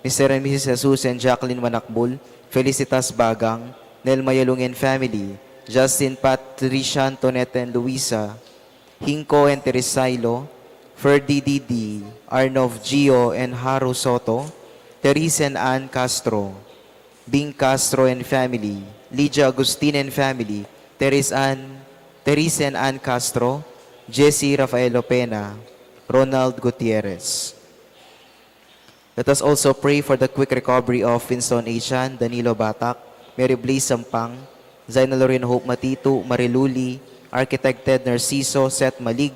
Mr. and Mrs. Jesus and Jacqueline Manakbul, Felicitas Bagang, Nel Mayalong and family, Justin Patricia Antonette and Luisa, Hinko and Teresailo, Ferdi Didi, Arnov Gio and Haru Soto, Teresa and Ann Castro, Bing Castro and family, Lydia Agustin and family, Teresa and Ann Castro, Jesse Rafaelo Pena, Ronald Gutierrez. Let us also pray for the quick recovery of Winston Asian, Danilo Batak, Mary Blaze Sampang, Zaina Lorraine Hope Matitu, Mariluli, Architect Ted Narciso, Seth Malig,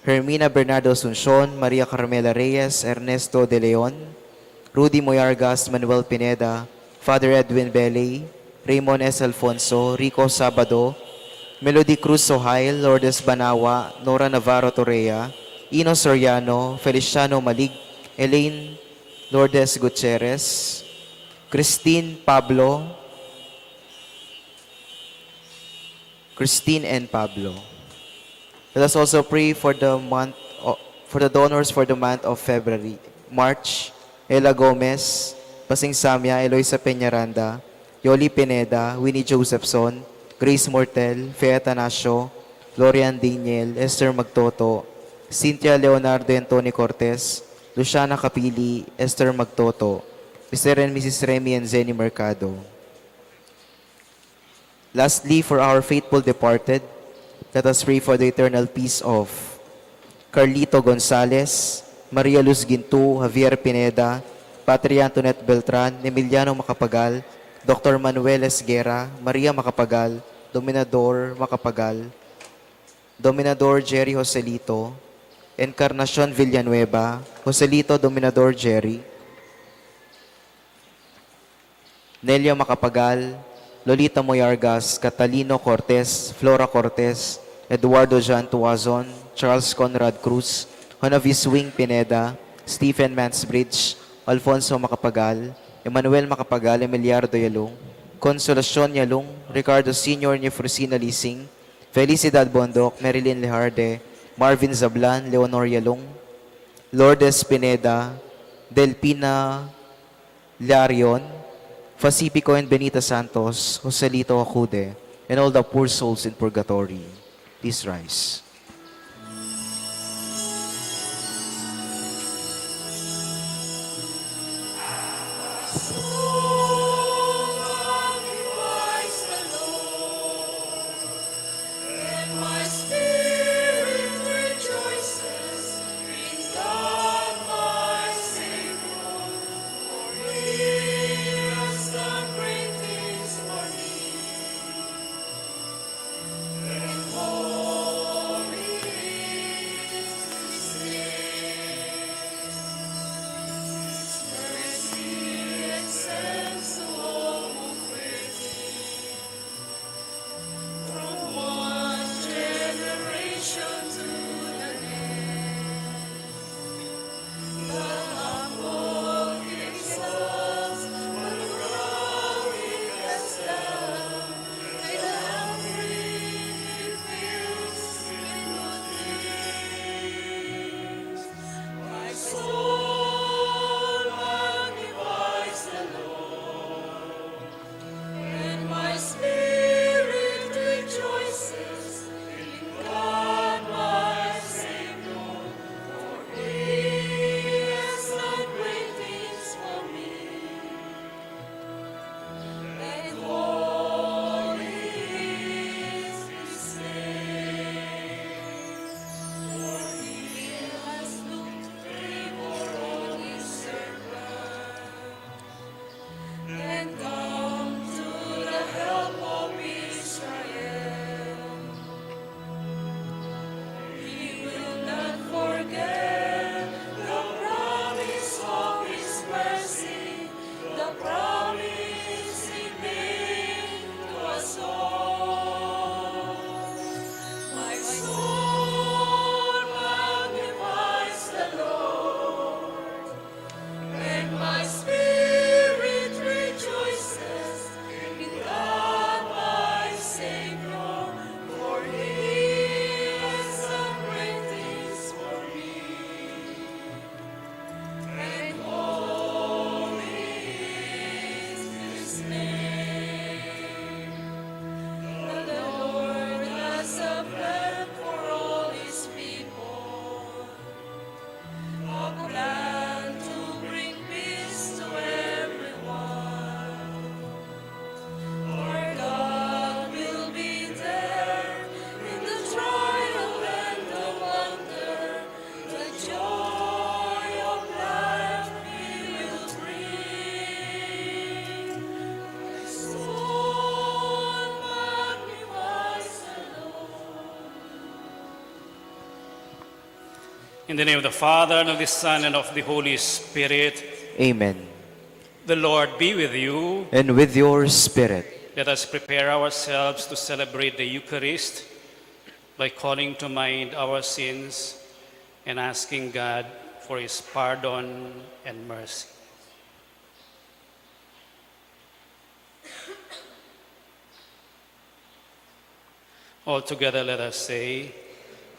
Hermina Bernardo Asuncion, Maria Carmela Reyes, Ernesto De Leon, Rudy Moyargas, Manuel Pineda, Father Edwin Beley, Raymond S. Alfonso, Rico Sabado, Melody Cruz Sohail, Lourdes Banawa, Nora Navarro Torrea, Ino Soriano, Feliciano Malig, Elaine Lourdes Gutierrez, Christine and Pablo. Let us also pray for the donors for the month of March, Ella Gomez, Pasing Samia, Eloisa Peñaranda, Yoli Pineda, Winnie Josephson, Grace Mortel, Fea Tanasio, Lorian Daniel, Esther Magtoto, Cynthia Leonardo and Tony Cortez, Luciana Capili, Esther Magtoto, Mr. and Mrs. Remy and Zenny Mercado. Lastly, for our faithful departed, let us pray for the eternal peace of Carlito Gonzalez, Maria Luz Gintu, Javier Pineda, Patria Antoinette Beltran, Emiliano Macapagal, Dr. Manuel Esguera, Maria Macapagal, Dominador Macapagal, Dominador Jerry Joselito, Encarnacion Villanueva, Joselito Dominador Jerry, Nelia Macapagal, Lolita Moyargas, Catalino Cortez, Flora Cortez, Eduardo Jan Tuazon, Charles Conrad Cruz, Honavis Wing Pineda, Stephen Mansbridge, Alfonso Macapagal, Emmanuel Macapagal, Emiliardo Yalong, Consolacion Yalong, Ricardo Sr. Nefrosina Lising, Felicidad Bondok, Marilyn Lejarde, Marvin Zablan, Leonor Yalong, Lourdes Pineda, Delpina Larion, Pacifico and Benita Santos, Joselito Acude, and all the poor souls in purgatory. Please rise. Say In the name of the Father, and of the Son, and of the Holy Spirit. Amen. The Lord be with you. And with your spirit. Let us prepare ourselves to celebrate the Eucharist by calling to mind our sins and asking God for His pardon and mercy. All together let us say,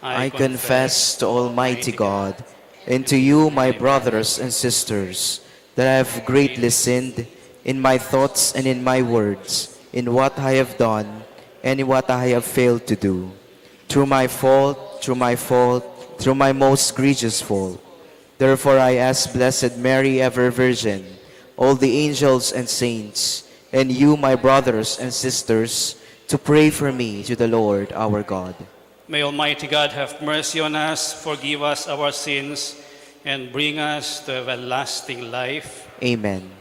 I confess to Almighty God and to you, my brothers and sisters, that I have greatly sinned in my thoughts and in my words, in what I have done and in what I have failed to do. Through my fault, through my most egregious fault. Therefore I ask Blessed Mary, ever Virgin, all the angels and saints, and you, my brothers and sisters, to pray for me to the Lord our God. May Almighty God have mercy on us, forgive us our sins, and bring us to everlasting life. Amen.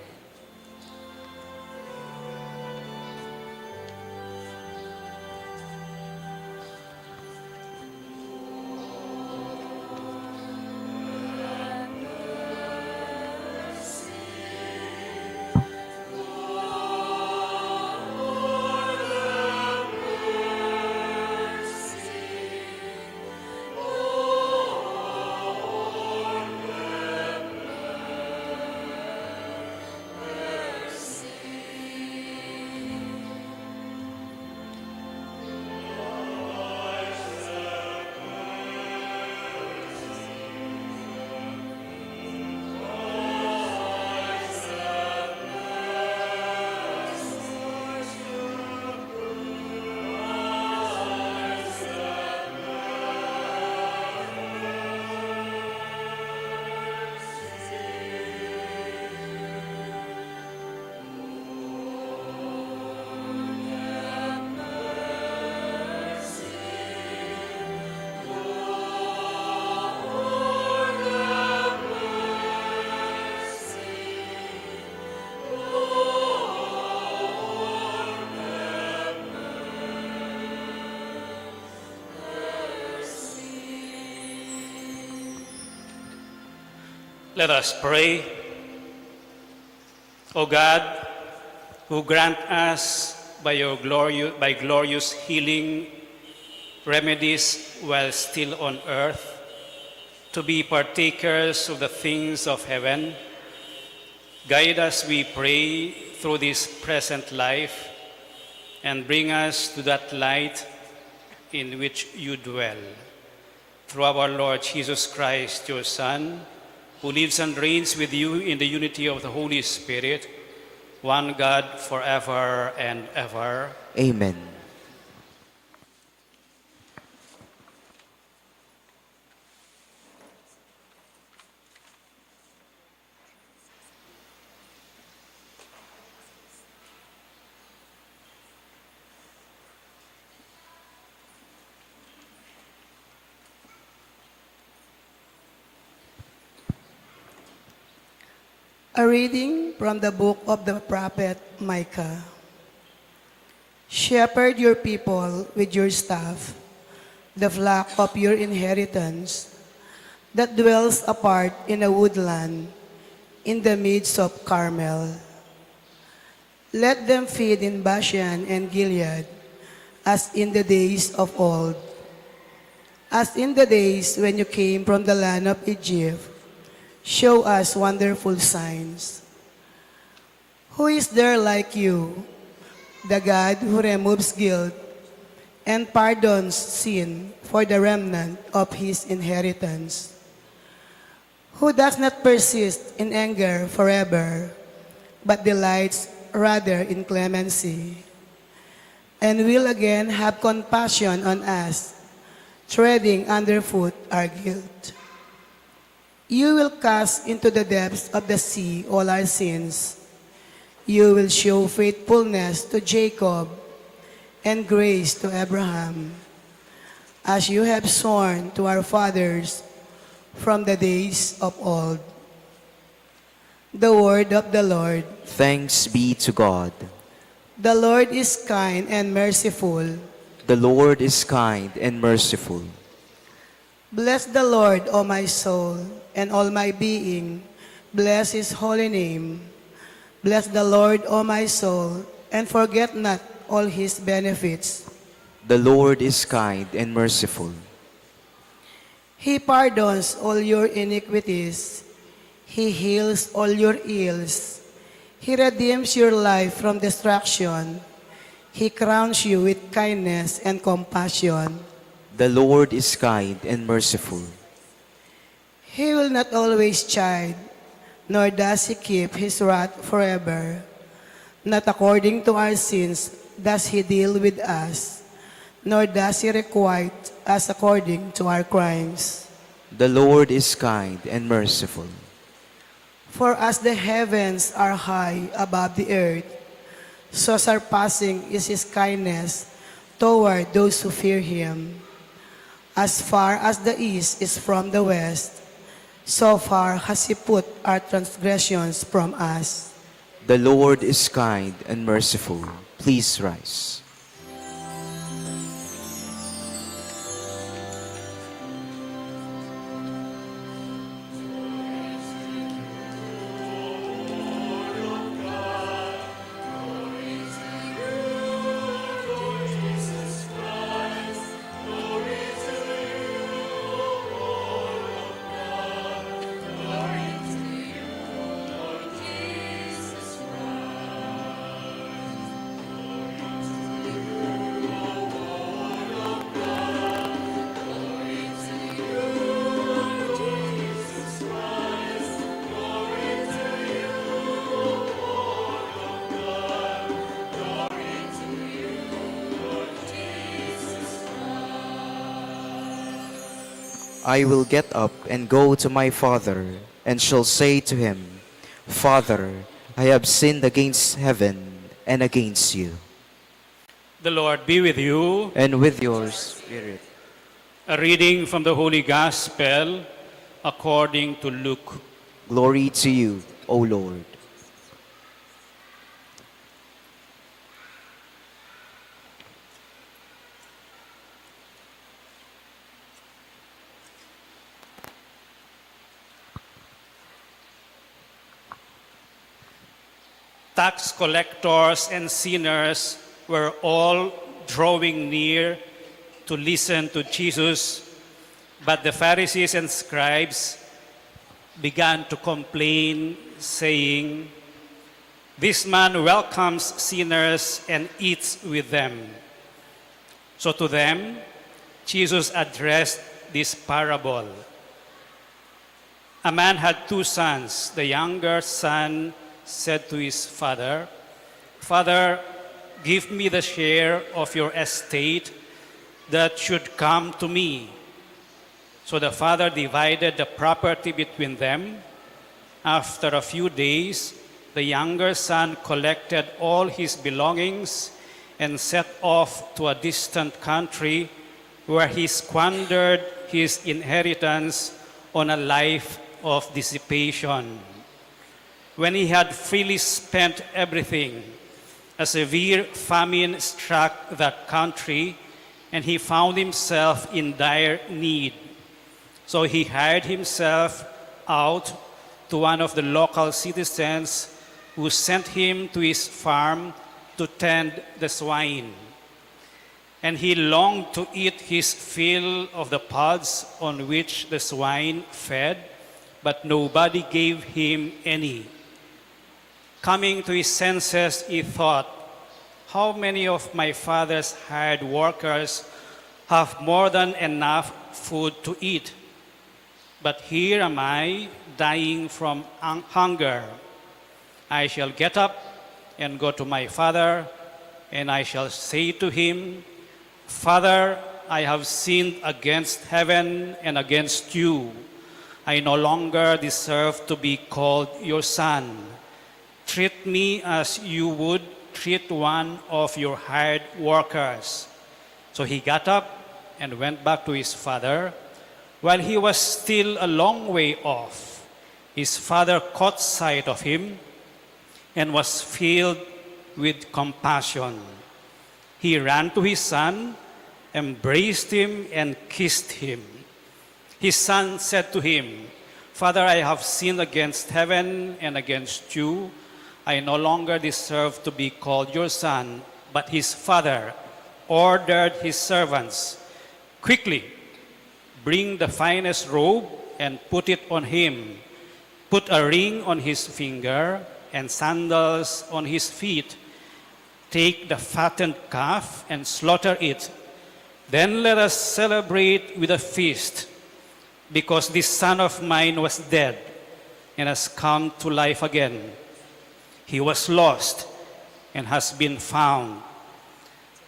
Let us pray. O God, who grant us by glorious healing remedies while still on earth, to be partakers of the things of heaven, guide us, we pray, through this present life, and bring us to that light in which you dwell. Through our Lord Jesus Christ, your Son, who lives and reigns with you in the unity of the Holy Spirit, one God, forever and ever. Amen. A reading from the book of the prophet Micah. Shepherd your people with your staff, the flock of your inheritance, that dwells apart in a woodland, in the midst of Carmel. Let them feed in Bashan and Gilead, as in the days of old, as in the days when you came from the land of Egypt. Show us wonderful signs. Who is there like you, the God who removes guilt and pardons sin for the remnant of his inheritance? Who does not persist in anger forever, but delights rather in clemency, and will again have compassion on us, treading underfoot our guilt. You will cast into the depths of the sea all our sins. You will show faithfulness to Jacob and grace to Abraham, as you have sworn to our fathers from the days of old. The word of the Lord. Thanks be to God. The Lord is kind and merciful. The Lord is kind and merciful. Bless the Lord, O my soul, and all my being. Bless his holy name. Bless the Lord, O my soul, and forget not all his benefits. The Lord is kind and merciful. He pardons all your iniquities. He heals all your ills. He redeems your life from destruction. He crowns you with kindness and compassion. The Lord is kind and merciful. He will not always chide, nor does he keep his wrath forever. Not according to our sins does he deal with us, nor does he requite us according to our crimes. The Lord is kind and merciful. For as the heavens are high above the earth, so surpassing is his kindness toward those who fear him. As far as the east is from the west, so far has he put our transgressions from us. The Lord is kind and merciful. Please rise. I will get up and go to my father, and shall say to him, Father, I have sinned against heaven and against you. The Lord be with you. And with your spirit. A reading from the Holy Gospel according to Luke. Glory to you, O Lord. Tax collectors and sinners were all drawing near to listen to Jesus, but the Pharisees and scribes began to complain, saying, "This man welcomes sinners and eats with them." So to them, Jesus addressed this parable. A man had 2 sons. The younger son said to his father, "Father, give me the share of your estate that should come to me." So the father divided the property between them. After a few days, the younger son collected all his belongings and set off to a distant country where he squandered his inheritance on a life of dissipation. When he had freely spent everything, a severe famine struck that country, and he found himself in dire need. So he hired himself out to one of the local citizens, who sent him to his farm to tend the swine. And he longed to eat his fill of the pods on which the swine fed, but nobody gave him any. Coming to his senses, he thought, "How many of my father's hired workers have more than enough food to eat? But here am I, dying from hunger. I shall get up and go to my father, and I shall say to him, 'Father, I have sinned against heaven and against you. I no longer deserve to be called your son. Treat me as you would treat one of your hired workers.' So he got up and went back to his father. While he was still a long way off, his father caught sight of him and was filled with compassion. He ran to his son, embraced him, and kissed him. His son said to him, Father, I have sinned against heaven and against you. I no longer deserve to be called your son. But his father ordered his servants, quickly, bring the finest robe and put it on him. Put a ring on his finger and sandals on his feet. Take the fattened calf and slaughter it. Then let us celebrate with a feast, because this son of mine was dead and has come to life again. He was lost and has been found.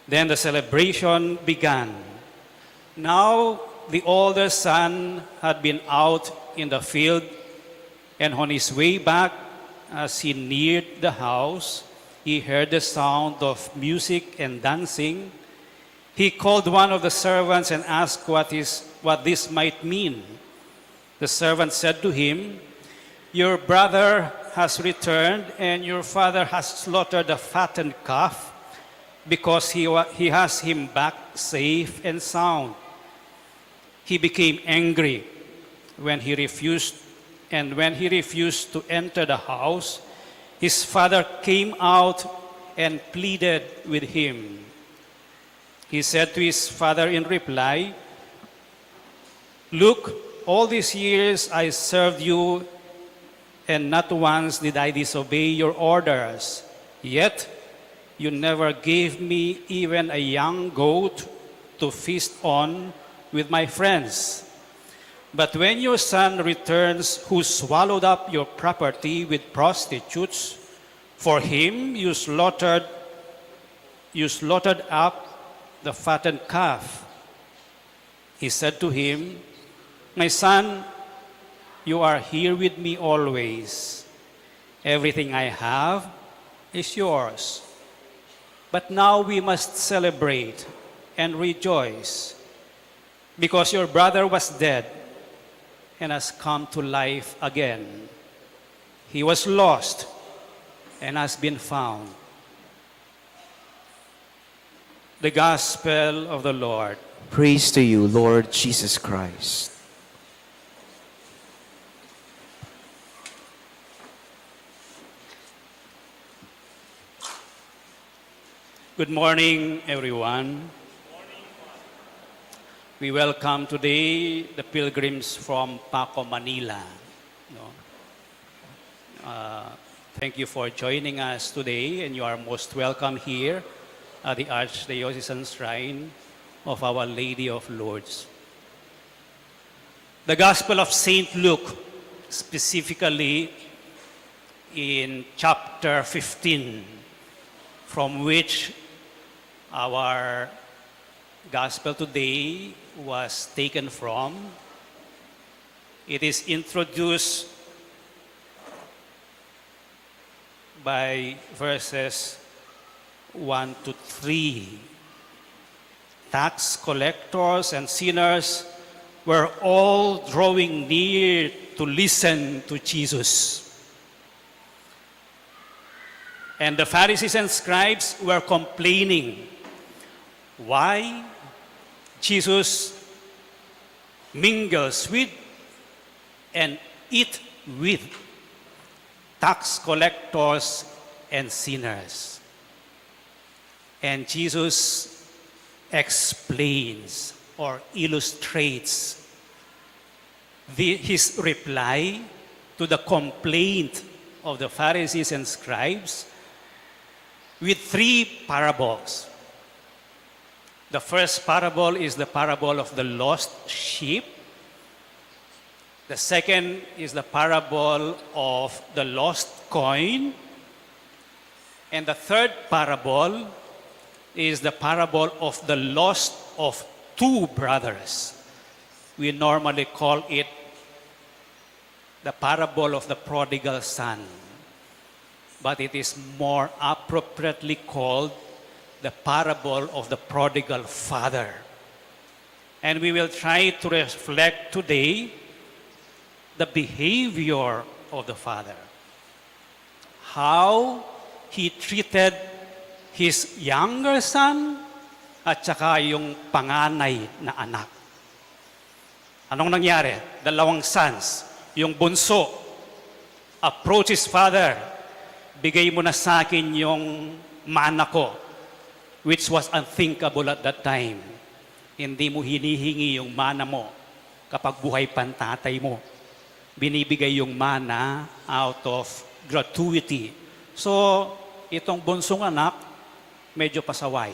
Then the celebration began. Now the older son had been out in the field, and on his way back, as he neared the house, he heard the sound of music and dancing. He called one of the servants and asked what this might mean. The servant said to him, Your brother has returned, and your father has slaughtered the fattened calf, because he has him back safe and sound. He became angry when he refused to enter the house. His father came out and pleaded with him. He said to his father in reply, Look, all these years I served you, and not once did I disobey your orders. Yet you never gave me even a young goat to feast on with my friends. But when your son returns, who swallowed up your property with prostitutes, for him you slaughtered up the fattened calf. He said to him, My son, you are here with me always. Everything I have is yours. But now we must celebrate and rejoice, because your brother was dead and has come to life again. He was lost and has been found. The Gospel of the Lord. Praise to you, Lord Jesus Christ. Good morning, everyone. We welcome today the pilgrims from Paco, Manila. Thank you for joining us today, and you are most welcome here at the Archdiocesan Shrine of Our Lady of Lourdes. The Gospel of St. Luke, specifically in chapter 15, from which our Gospel today was taken from. It is introduced by verses 1 to 3. Tax collectors and sinners were all drawing near to listen to Jesus. And the Pharisees and scribes were complaining why Jesus mingles with and eat with tax collectors and sinners. And Jesus explains or illustrates his reply to the complaint of the Pharisees and scribes with 3 parables. The first parable is the parable of the lost sheep. The second is the parable of the lost coin. And the third parable is the parable of the lost of 2 brothers. We normally call it the parable of the prodigal son, but it is more appropriately called the parable of the prodigal father. And we will try to reflect today the behavior of the father, how he treated his younger son at saka yung panganay na anak. Anong nangyari? Dalawang sons. Yung bunso, approach his father, bigay mo na sa akin yung mana ko, which was unthinkable at that time. Hindi mo hinihingi yung mana mo kapag buhay pa ang tatay mo. Binibigay yung mana out of gratuity. So, itong bunsong anak, medyo pasaway.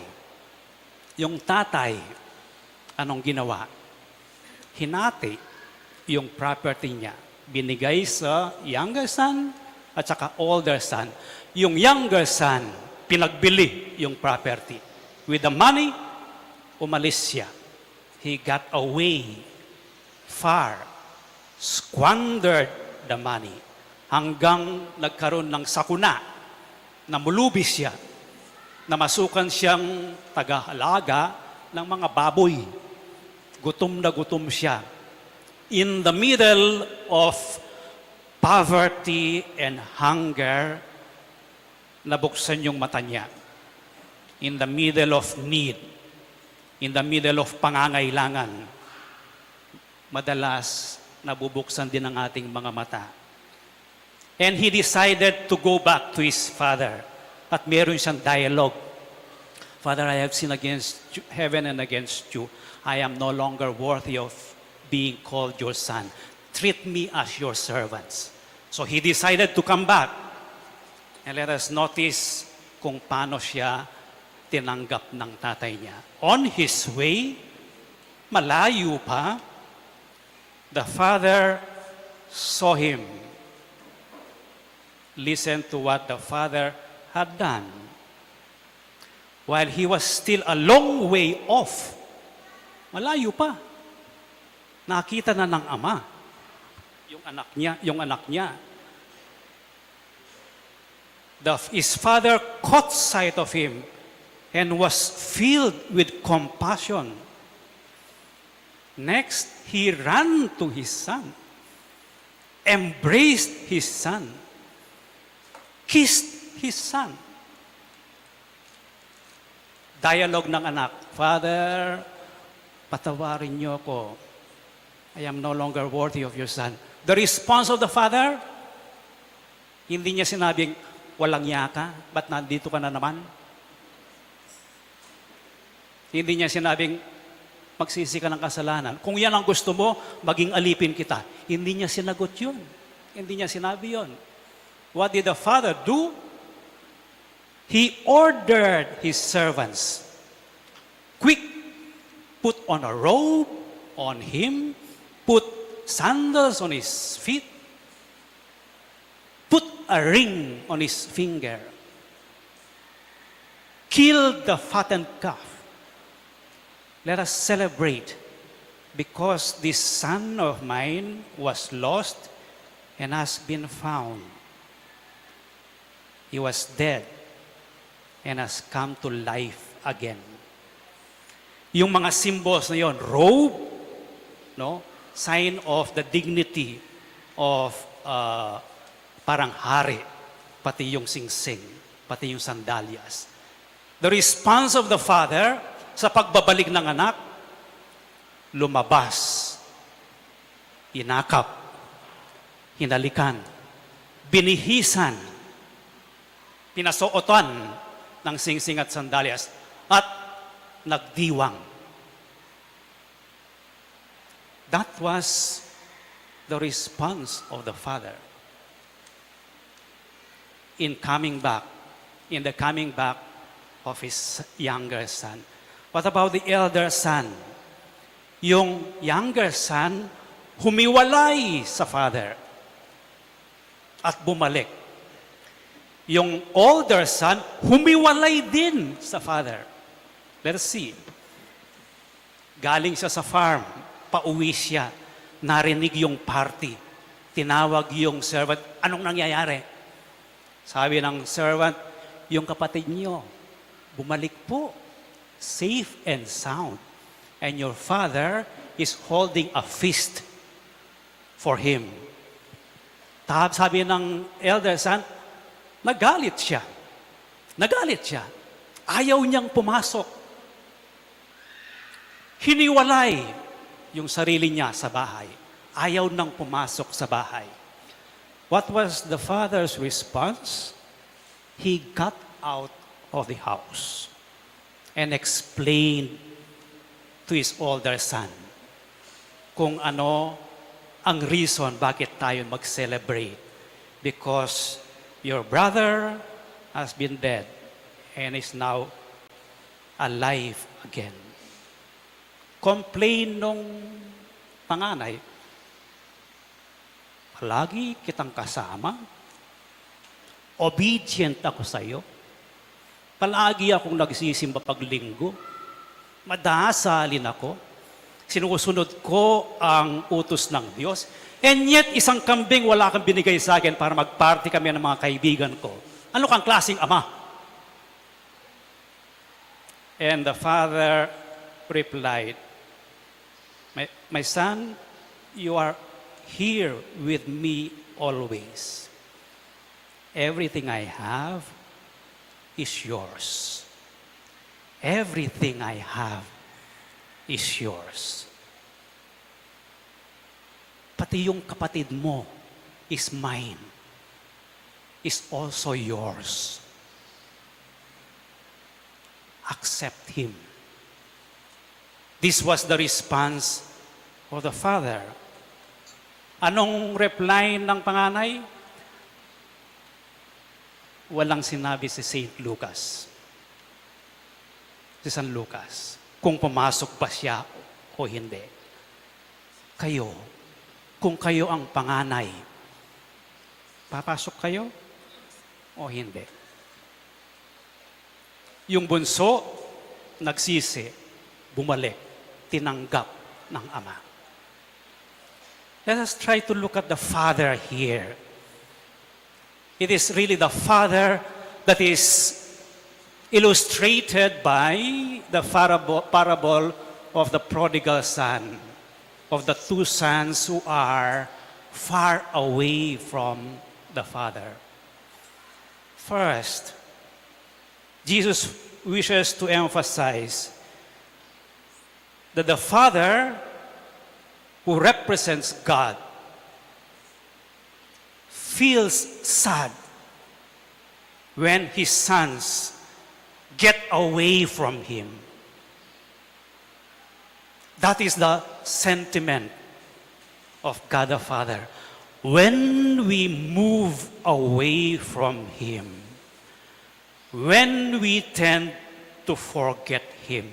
Yung tatay, anong ginawa? Hinati yung property niya. Binigay sa younger son at saka older son. Yung younger son, pinagbili yung property. With the money, umalis siya. He got away far, squandered the money, hanggang nagkaroon ng sakuna, namulubis siya, namasukan siyang tagahalaga ng mga baboy. Gutom na gutom siya. In the middle of poverty and hunger, nabuksan yung mata niya. In the middle of need, in the middle of pangangailangan, madalas nabubuksan din ang ating mga mata. And he decided to go back to his father. At meron siyang dialogue. Father, I have sinned against heaven and against you. I am no longer worthy of being called your son. Treat me as your servants. So he decided to come back. And let us notice kung paano siya tinanggap ng tatay niya. On his way, malayo pa, the father saw him. Listen to what the father had done. While he was still a long way off, malayo pa, nakita na ng ama yung anak niya. His father caught sight of him and was filled with compassion. Next, he ran to his son, embraced his son, kissed his son. Dialogue ng anak, Father, patawarin niyo ako. I am no longer worthy of your son. The response of the father, hindi niya sinabing, walang yaka, ba't nandito ka na naman? Hindi niya sinabing, magsisi ka ng kasalanan. Kung yan ang gusto mo, maging alipin kita. Hindi niya sinagot yun. Hindi niya sinabi yun. What did the father do? He ordered his servants, quick, put on a robe on him, put sandals on his feet, put a ring on his finger, kill the fattened calf. Let us celebrate because this son of mine was lost and has been found. He was dead and has come to life again. Yung mga symbols na yon, robe, no? Sign of the dignity of parang hari, pati yung singsing, pati yung sandalyas. The response of the father sa pagbabalik ng anak, lumabas, inakap, hinalikan, binihisan, pinasuotan ng singsing at sandalyas, at nagdiwang. That was the response of the father in the coming back of his younger son. What about the elder son? Yung younger son, humiwalay sa father at bumalik. Yung older son, humiwalay din sa father. Let us see. Galing siya sa farm, pauwi siya, narinig yung party, tinawag yung servant, anong nangyayari? Sabi ng servant, yung kapatid niyo, bumalik po, safe and sound. And your father is holding a feast for him. Tapos sabi ng elder son, nagalit siya. Ayaw niyang pumasok. Hiniwalay yung sarili niya sa bahay. Ayaw nang pumasok sa bahay. What was the father's response? He got out of the house and explained to his older son kung ano ang reason bakit tayo mag-celebrate. Because your brother has been dead and is now alive again. Complain nung panganay, palagi kitang kasama, obedient ako sa iyo, palagi akong nagsisimba paglinggo, madasalin ako, sinusunod ko ang utos ng Diyos, and yet isang kambing wala kang binigay sa akin para mag-party kami ng mga kaibigan ko. Ano kang klaseng ama? And the father replied, My son, you are here with me always. Everything I have is yours. Everything I have is yours. Pati yung kapatid mo is mine, is also yours. Accept him. This was the response of the father. Anong reply ng panganay? Walang sinabi si St. Lucas. Si San Lucas. Kung pumasok ba siya o hindi. Kayo, kung kayo ang panganay, papasok kayo o hindi? Yung bunso, nagsisi, bumalik, tinanggap ng ama. Let us try to look at the father here. It is really the father that is illustrated by the parable of the prodigal son, of the two sons who are far away from the father. First, Jesus wishes to emphasize that the father who represents God feels sad when his sons get away from him. That is the sentiment of God the Father. When we move away from him, when we tend to forget him,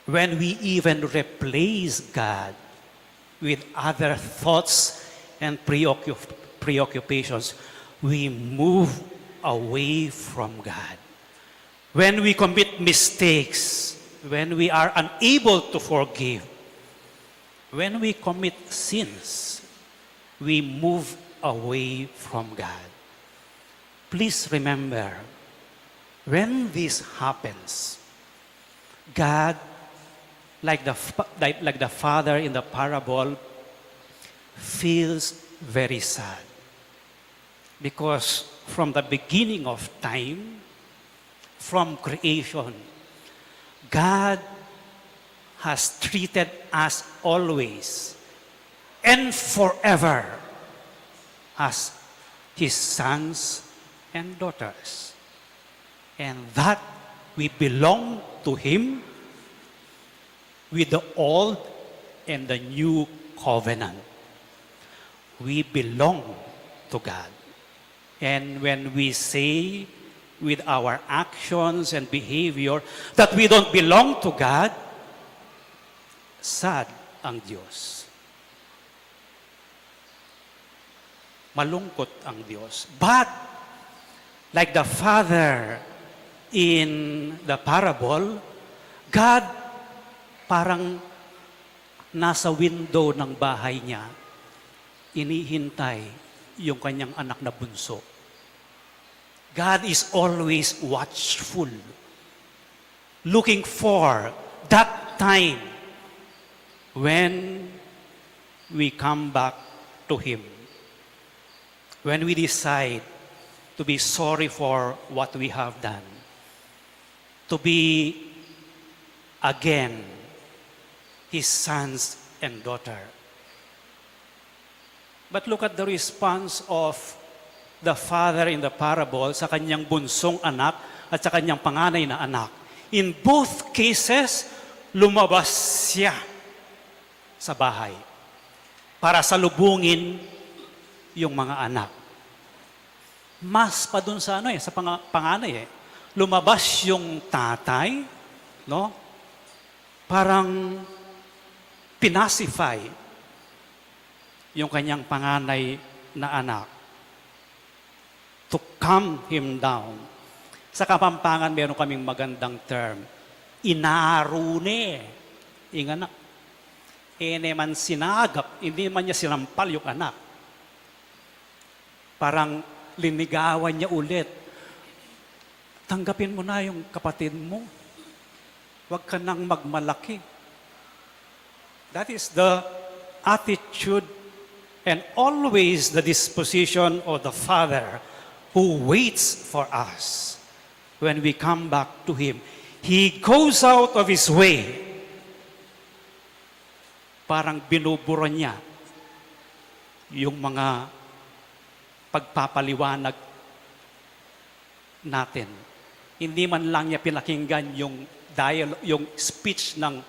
when we even replace God with other thoughts and preoccupations, we move away from God. When we commit mistakes, when we are unable to forgive, when we commit sins, we move away from God. Please remember, when this happens, God, like the father in the parable, feels very sad. Because from the beginning of time, from creation, God has treated us always and forever as his sons and daughters. And that we belong to him with the old and the new covenant. We belong to God. And when we say with our actions and behavior that we don't belong to God, sad ang Diyos. Malungkot ang Diyos. But, like the father in the parable, God parang nasa window ng bahay niya, inihintay yung kanyang anak na bunso. God is always watchful, looking for that time when we come back to him, when we decide to be sorry for what we have done, to be again his sons and daughter. But look at the response of the father in the parable sa kanyang bunsong anak at sa kanyang panganay na anak. In both cases, lumabas siya sa bahay para salubungin yung mga anak. Mas pa dun sa sa panganay lumabas yung tatay, no? Parang pinacify yung kanyang panganay na anak to calm him down. Sa Kapampangan, meron kaming magandang term, inaarune. Yung anak. Man sinagap, hindi man niya sinampal yung anak. Parang linigawan niya ulit. Tanggapin mo na yung kapatid mo. Huwag ka nang magmalaki. That is the attitude and always the disposition of the Father who waits for us when we come back to Him. He goes out of His way. Parang binubura niya yung mga pagpapaliwanag natin. Hindi man lang niya pinakinggan yung yung speech ng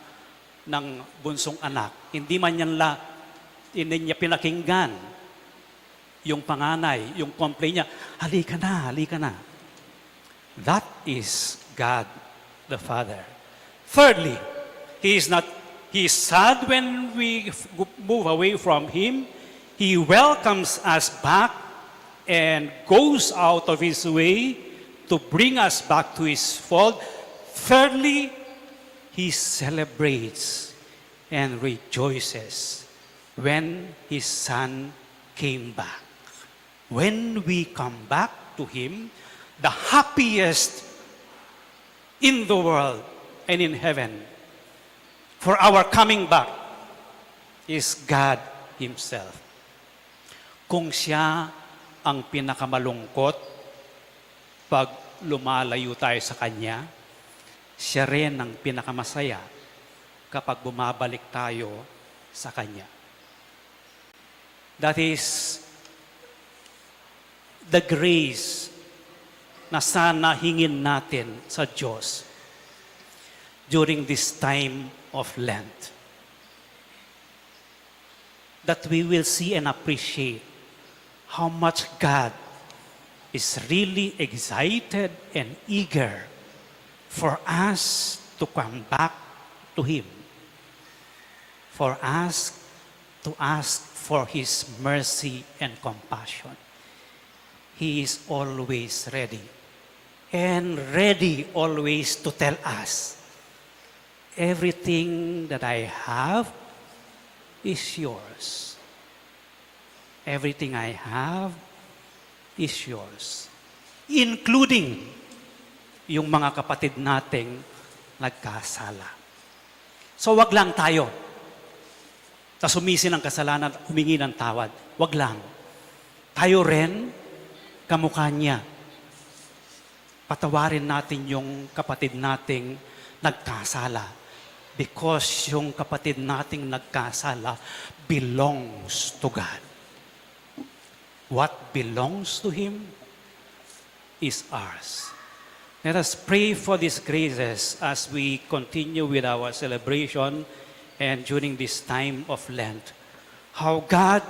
bunsong anak. Hindi man niya pinakinggan yung panganay, yung complaint niya, halika na. That is God the Father. Thirdly, He is sad when we move away from Him. He welcomes us back and goes out of His way to bring us back to His fold. Thirdly, He celebrates and rejoices when His Son came back. When we come back to Him, the happiest in the world and in heaven for our coming back is God Himself. Kung Siya ang pinakamalungkot pag lumalayo tayo sa Kanya, Siya rin ang pinakamasaya kapag bumabalik tayo sa Kanya. That is the grace na sana hingin natin sa Diyos during this time of Lent. That we will see and appreciate how much God is really excited and eager for us to come back to Him. For us to ask for His mercy and compassion. He is always ready. And ready always to tell us, everything that I have is yours. Everything I have is yours. Including yung mga kapatid nating nagkasala. So wag lang tayo sa sumisi ng kasalanan at humingi ng tawad. Wag lang. Tayo rin, kamukha niya. Patawarin natin yung kapatid nating nagkasala. Because yung kapatid nating nagkasala belongs to God. What belongs to Him is ours. Let us pray for these graces as we continue with our celebration and during this time of Lent. How God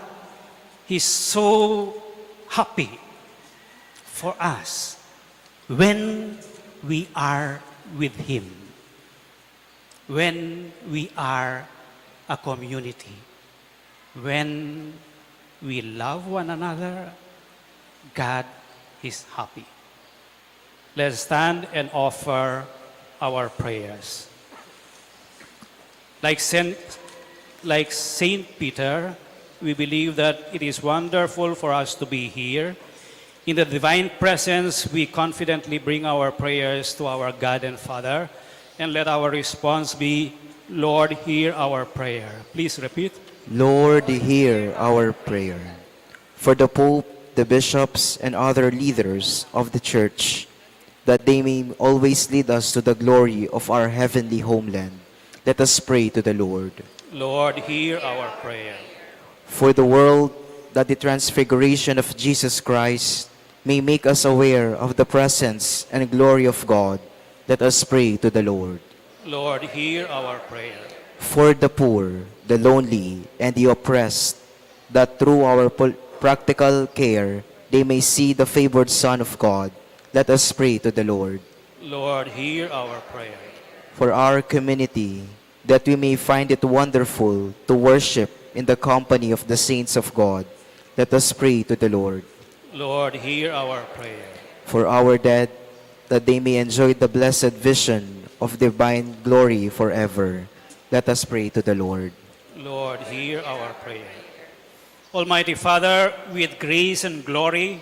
is so happy for us when we are with Him, when we are a community, when we love one another, God is happy. Let's stand and offer our prayers. Like Saint Peter, we believe that it is wonderful for us to be here. In the divine presence, we confidently bring our prayers to our God and Father, and let our response be, Lord, hear our prayer. Please repeat. Lord, hear our prayer. For the Pope, the bishops, and other leaders of the Church, that they may always lead us to the glory of our heavenly homeland, let us pray to the Lord. Lord, hear our prayer. For the world, that the transfiguration of Jesus Christ may make us aware of the presence and glory of God, let us pray to the Lord. Lord, hear our prayer. For the poor, the lonely, and the oppressed, that through our practical care they may see the favored Son of God, let us pray to the Lord. Lord, hear our prayer. For our community, that we may find it wonderful to worship in the company of the saints of God, let us pray to the Lord. Lord, hear our prayer. For our dead, that they may enjoy the blessed vision of divine glory forever, let us pray to the Lord. Lord, hear our prayer. Almighty Father, with grace and glory,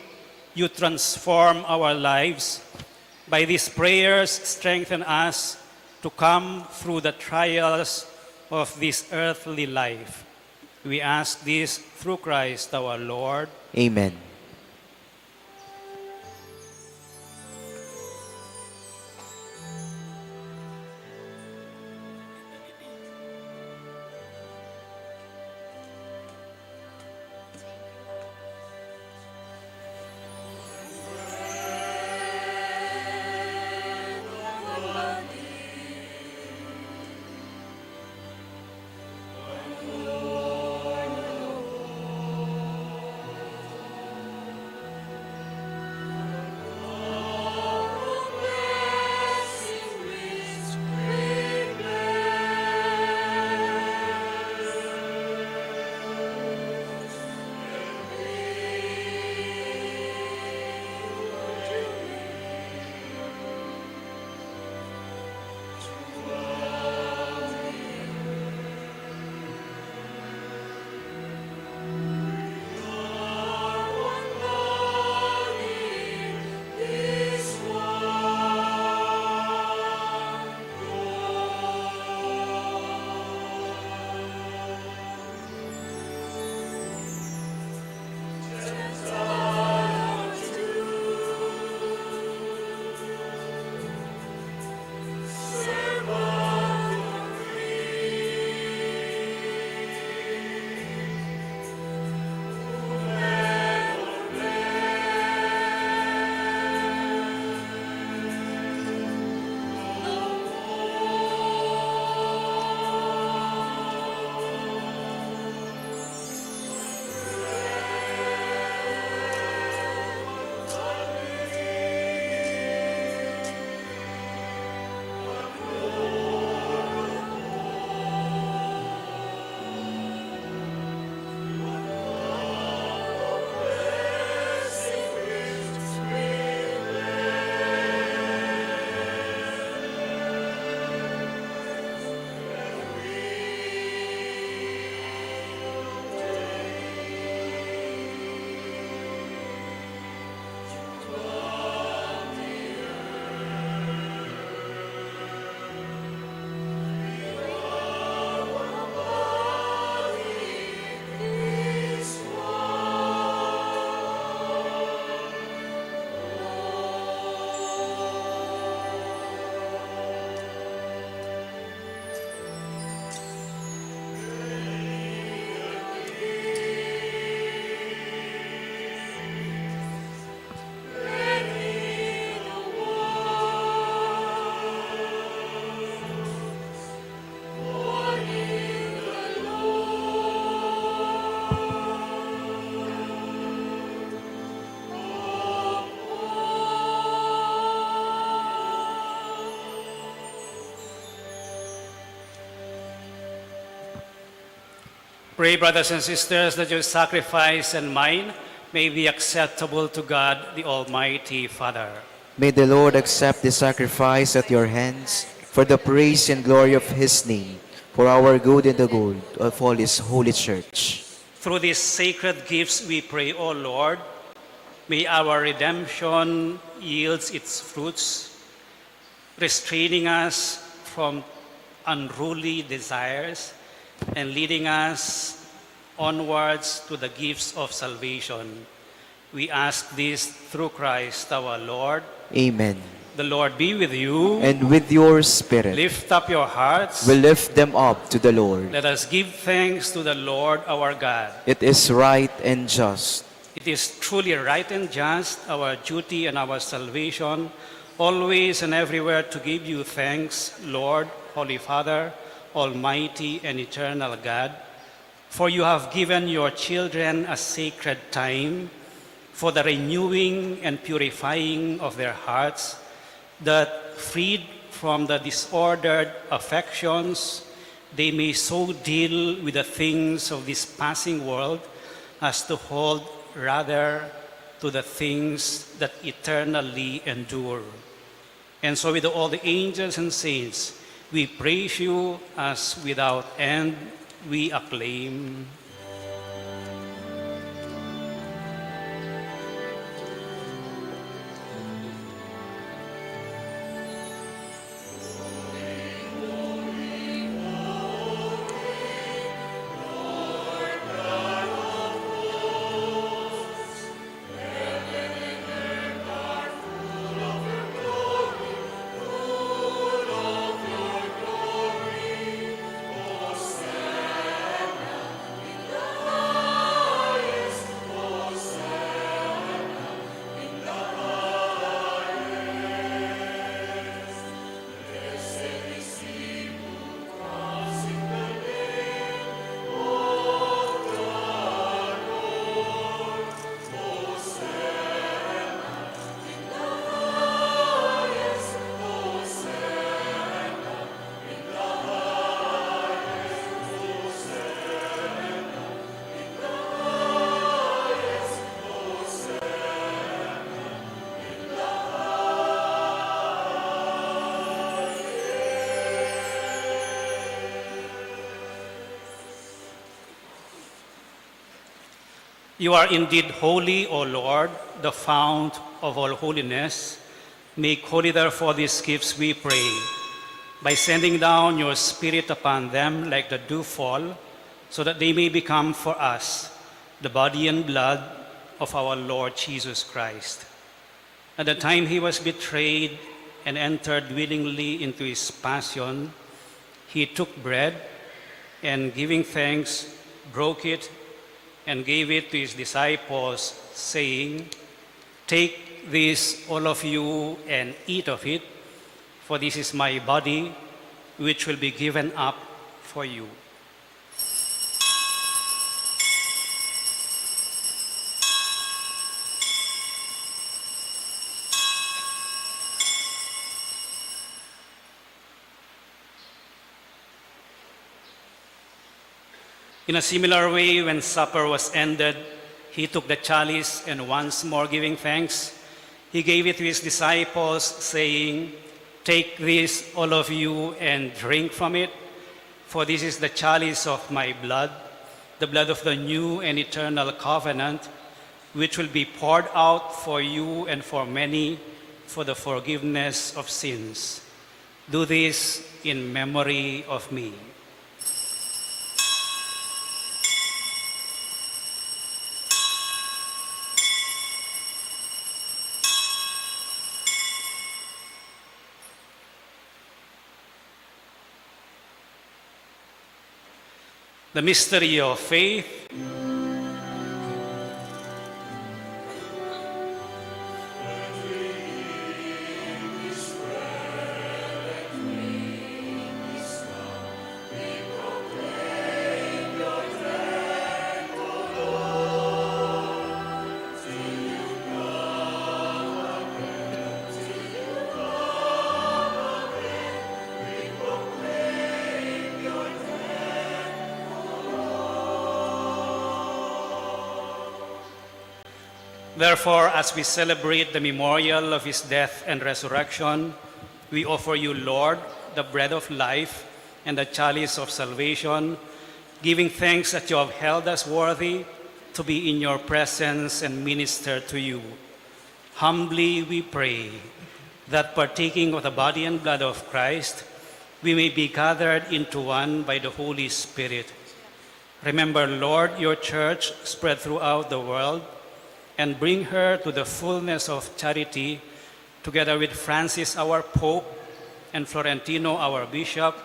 you transform our lives. By these prayers, strengthen us to come through the trials of this earthly life. We ask this through Christ our Lord. Amen. Pray, brothers and sisters, that your sacrifice and mine may be acceptable to God, the Almighty Father. May the Lord accept the sacrifice at your hands for the praise and glory of his name, for our good and the good of all his holy church. Through these sacred gifts, we pray, O Lord, may our redemption yield its fruits, restraining us from unruly desires and leading us onwards to the gifts of salvation. We ask this through Christ our Lord. Amen. The Lord be with you. And with your spirit, Lift up your hearts. we lift them up to the Lord. Let us give thanks to the Lord our God. It is right and just. It is truly right and just, our duty and our salvation, always and everywhere to give you thanks, Lord, Holy Father, Almighty and eternal God, for you have given your children a sacred time for the renewing and purifying of their hearts, that freed from the disordered affections, they may so deal with the things of this passing world as to hold rather to the things that eternally endure. And so with all the angels and saints, we praise you as without end we acclaim. You are indeed holy, O Lord, the fount of all holiness. Make holy therefore these gifts, we pray, by sending down your Spirit upon them like the dewfall, so that they may become for us the body and blood of our Lord Jesus Christ. At the time he was betrayed and entered willingly into his passion, he took bread and giving thanks, broke it and gave it to his disciples, saying, "Take this, all of you, and eat of it, for this is my body, which will be given up for you." In a similar way, when supper was ended, he took the chalice and once more giving thanks, he gave it to his disciples, saying, "Take this, all of you, and drink from it, for this is the chalice of my blood, the blood of the new and eternal covenant, which will be poured out for you and for many for the forgiveness of sins. Do this in memory of me." The mystery of faith. Therefore, as we celebrate the memorial of his death and resurrection, we offer you, Lord, the bread of life and the chalice of salvation, giving thanks that you have held us worthy to be in your presence and minister to you. Humbly we pray that partaking of the body and blood of Christ, we may be gathered into one by the Holy Spirit. Remember, Lord, your church spread throughout the world, and bring her to the fullness of charity, together with Francis, our Pope, and Florentino, our Bishop,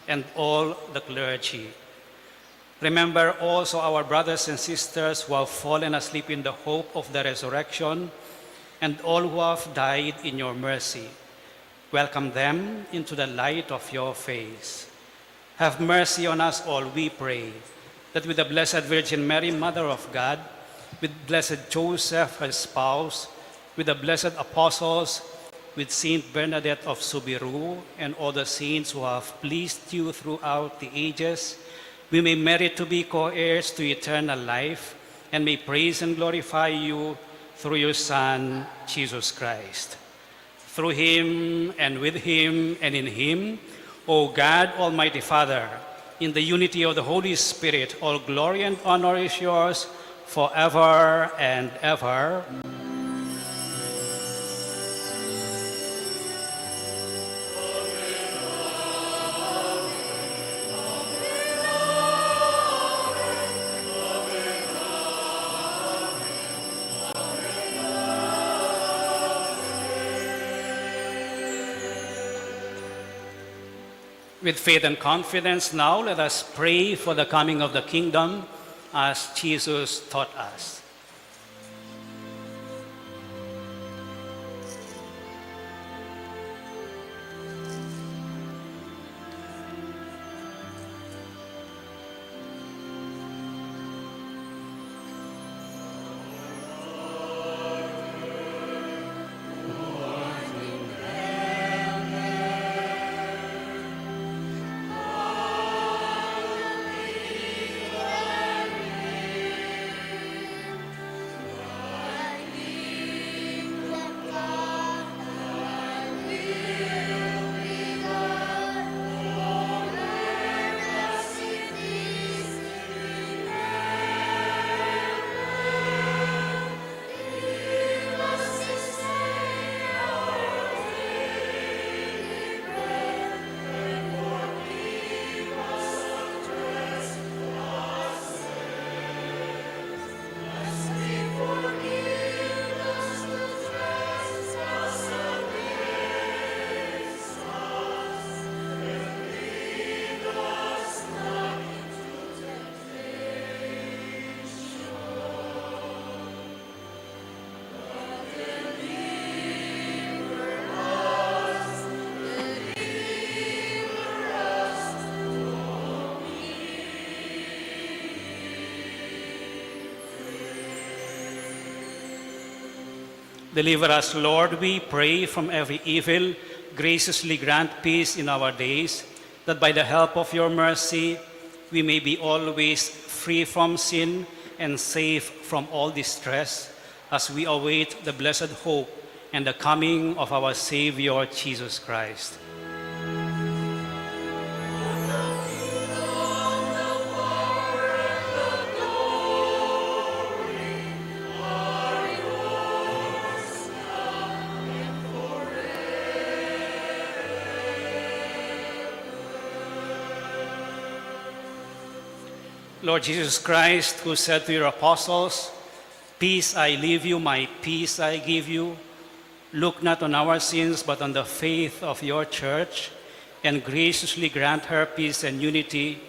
and all the clergy. Remember also our brothers and sisters who have fallen asleep in the hope of the resurrection, and all who have died in your mercy. Welcome them into the light of your face. Have mercy on us all, we pray, that with the Blessed Virgin Mary, Mother of God, with Blessed Joseph, her spouse, with the blessed apostles, with Saint Bernadette of Subiru, and all the saints who have pleased you throughout the ages, we may merit to be co-heirs to eternal life, and may praise and glorify you through your Son, Jesus Christ. Through him, and with him, and in him, O God, Almighty Father, in the unity of the Holy Spirit, all glory and honor is yours forever and ever. With faith and confidence now, let us pray for the coming of the kingdom as Jesus taught us. Deliver us, Lord, we pray, from every evil. Graciously grant peace in our days, that by the help of your mercy we may be always free from sin and safe from all distress, as we await the blessed hope and the coming of our Savior, Jesus Christ. Lord Jesus Christ, who said to your apostles, "Peace I leave you, my peace I give you," look not on our sins, but on the faith of your church, and graciously grant her peace and unity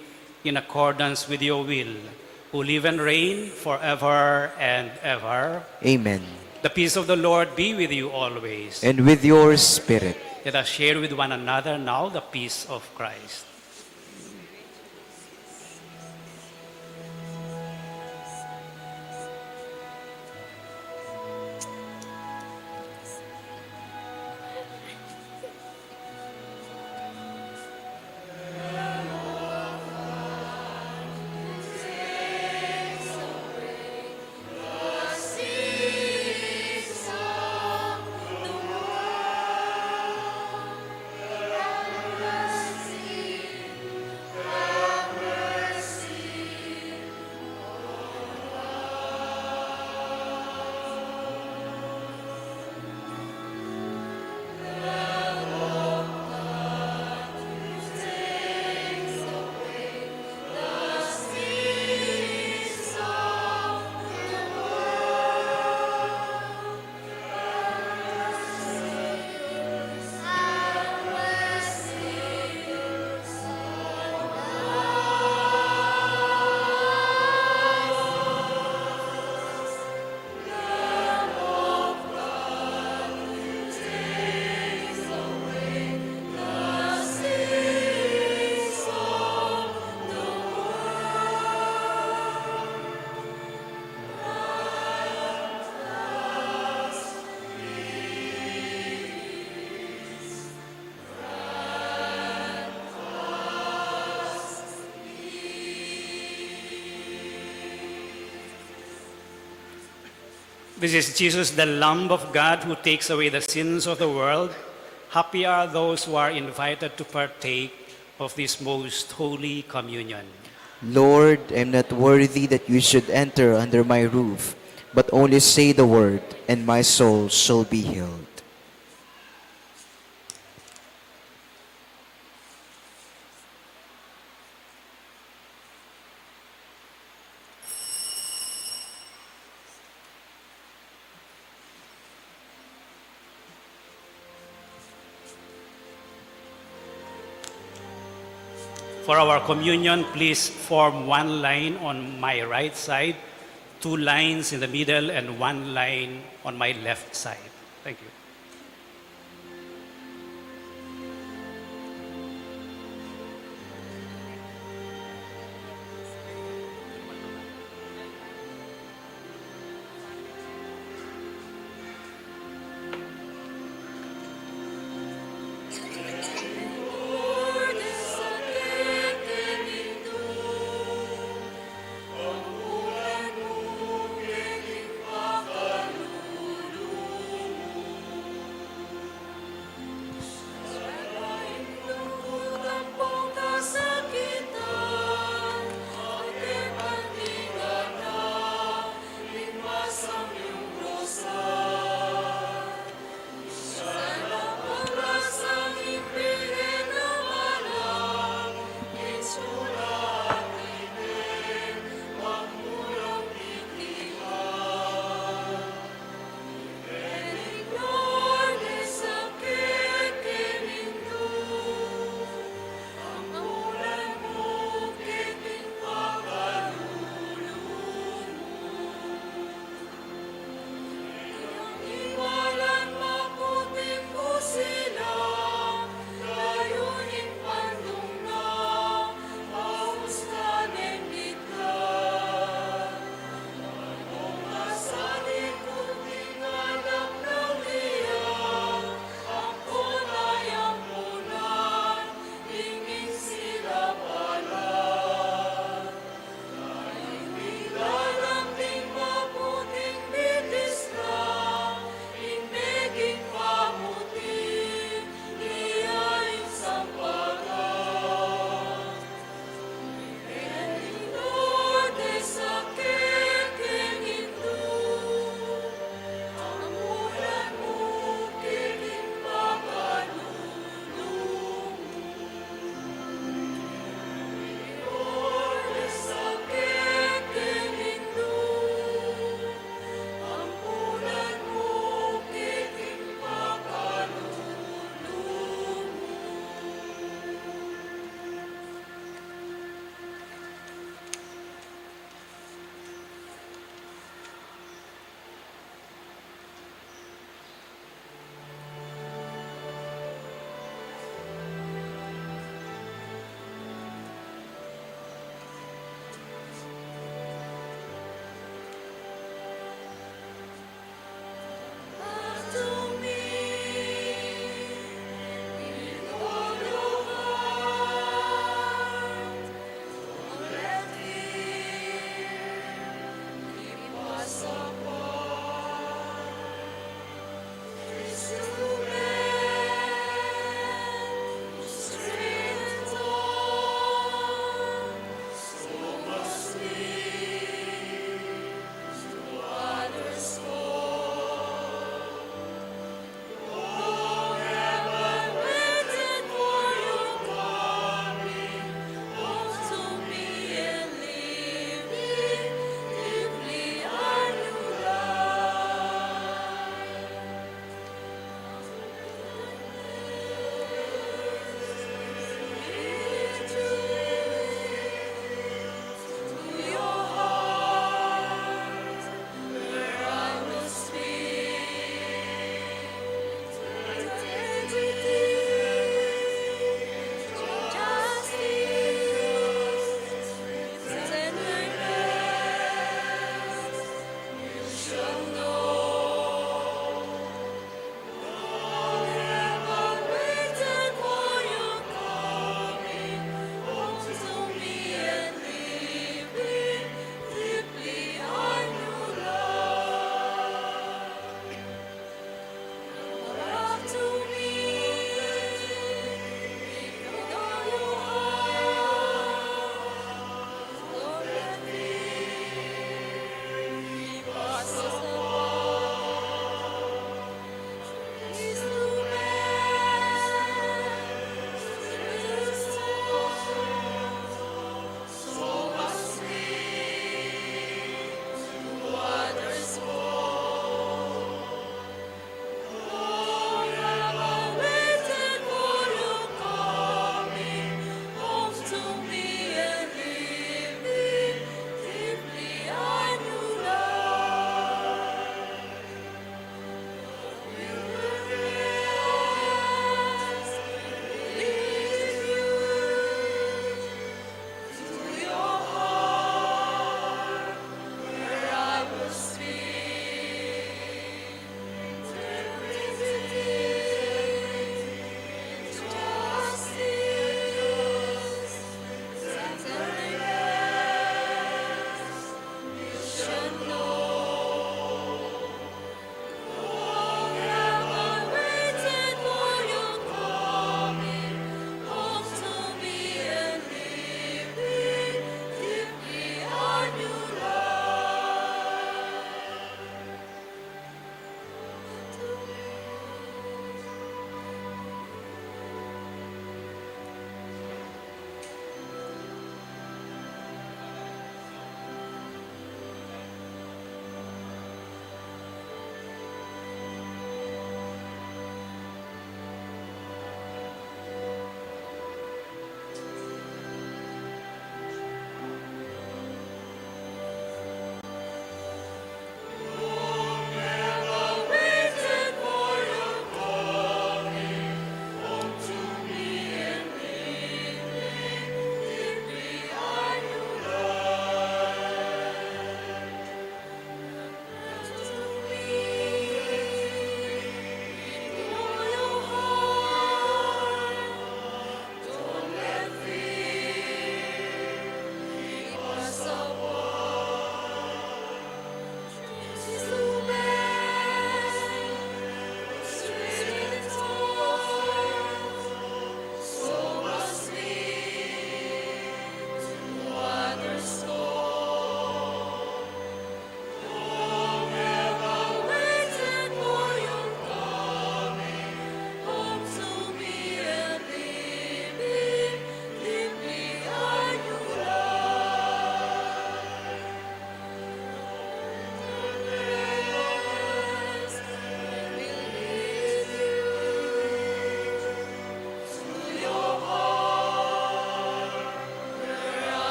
in accordance with your will, who live and reign forever and ever. Amen. The peace of the Lord be with you always. And with your spirit. Let us share with one another now the peace of Christ. This is Jesus, the Lamb of God who takes away the sins of the world. Happy are those who are invited to partake of this most holy communion. Lord, I am not worthy that you should enter under my roof, but only say the word, and my soul shall be healed. For our communion, please form one line on my right side, two lines in the middle, and one line on my left side. Thank you.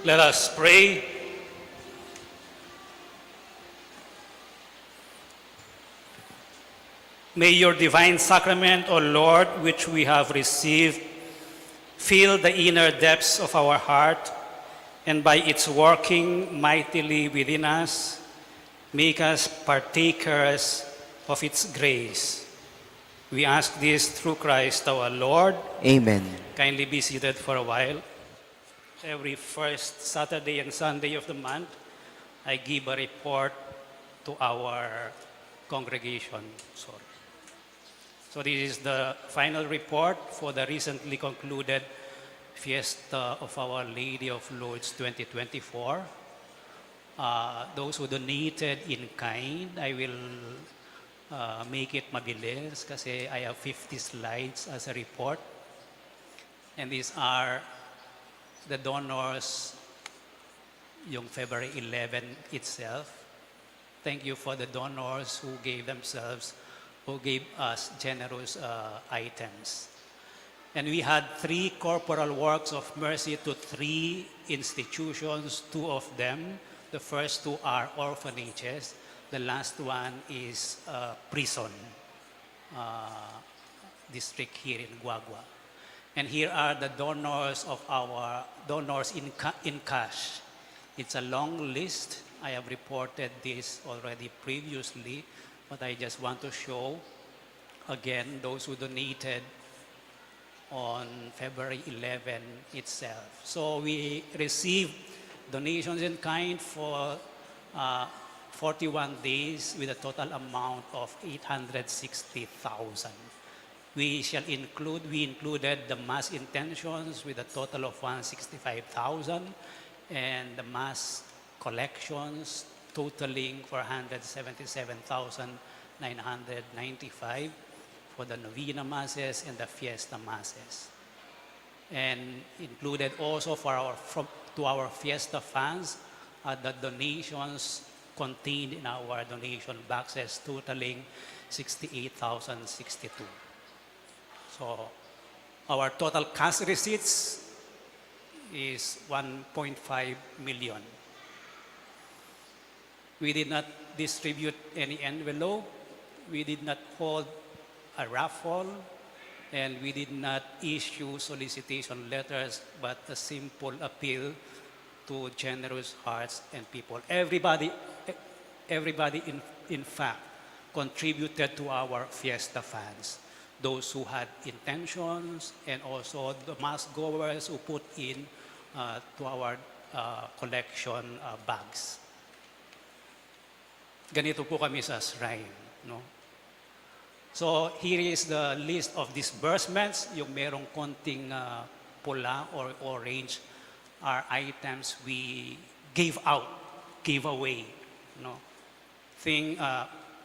Let us pray. May your divine sacrament, O Lord, which we have received, fill the inner depths of our heart, and by its working mightily within us, make us partakers of its grace. We ask this through Christ our Lord. Amen. Kindly be seated for a while. Every first Saturday and Sunday of the month, I give a report to our congregation. So this is the final report for the recently concluded Fiesta of Our Lady of Lourdes 2024. Those who donated in kind, I will make it mabilis kasi I have 50 slides as a report. And these are the donors yung February 11 itself. Thank you for the donors who gave us generous items. And we had 3 corporal works of mercy to 3 institutions, 2 of them. The first 2 are orphanages. The last one is prison district here in Guagua. And here are the donors of our donors in cash. It's a long list. I have reported this already previously, but I just want to show again those who donated on February 11 itself. So we received donations in kind for 41 days with a total amount of 860,000. We included the mass intentions with a total of 165,000 and the mass collections totaling 477,995 for the novena masses and the fiesta masses. And included also to our fiesta funds the donations contained in our donation boxes totaling 68,062. So our total cash receipts is 1.5 million. We did not distribute any envelope. We did not hold a raffle, and we did not issue solicitation letters, but a simple appeal to generous hearts and people. Everybody in fact, contributed to our fiesta funds. Those who had intentions and also the mass goers who put in to our collection bags. Ganito po kami sa shrine, no? So here is the list of disbursements. Yung merong konting pula or orange are items we gave away, no?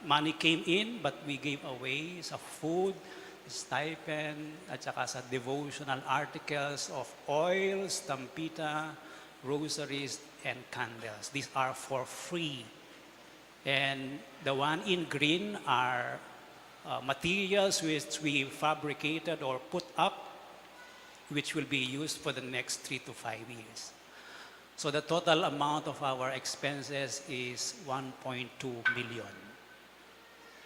Money came in, but we gave away sa food, stipend, at saka sa devotional articles of oils, tampita, rosaries, and candles. These are for free. And the one in green are materials which we fabricated or put up, which will be used for the next 3 to 5 years. So the total amount of our expenses is 1.2 million.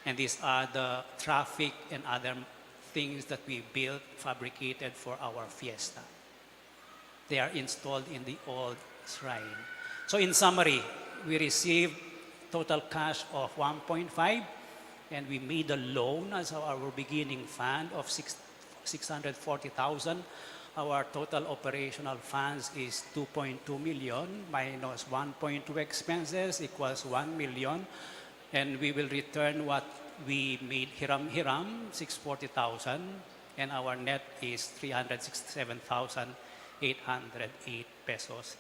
And these are the traffic and other things that we built, fabricated for our fiesta. They are installed in the old shrine. So in summary, we received total cash of 1.5, and we made a loan as our beginning fund of 640,000. Our total operational funds is 2.2 million minus 1.2 expenses equals 1 million. And we will return what we made hiram-hiram, 640,000. And our net is 367,808 pesos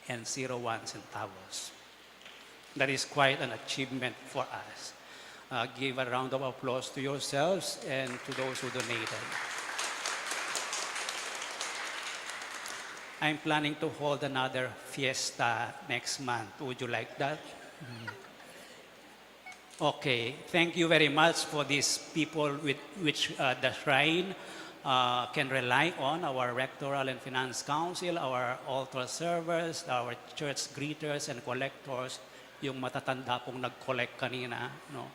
and 01 centavos. That is quite an achievement for us. Give a round of applause to yourselves and to those who donated. I'm planning to hold another fiesta next month. Would you like that? Okay, thank you very much for these people with which the shrine can rely on, our rectoral and finance council, our altar servers, our church greeters and collectors, yung matatanda pong nag-collect kanina, no?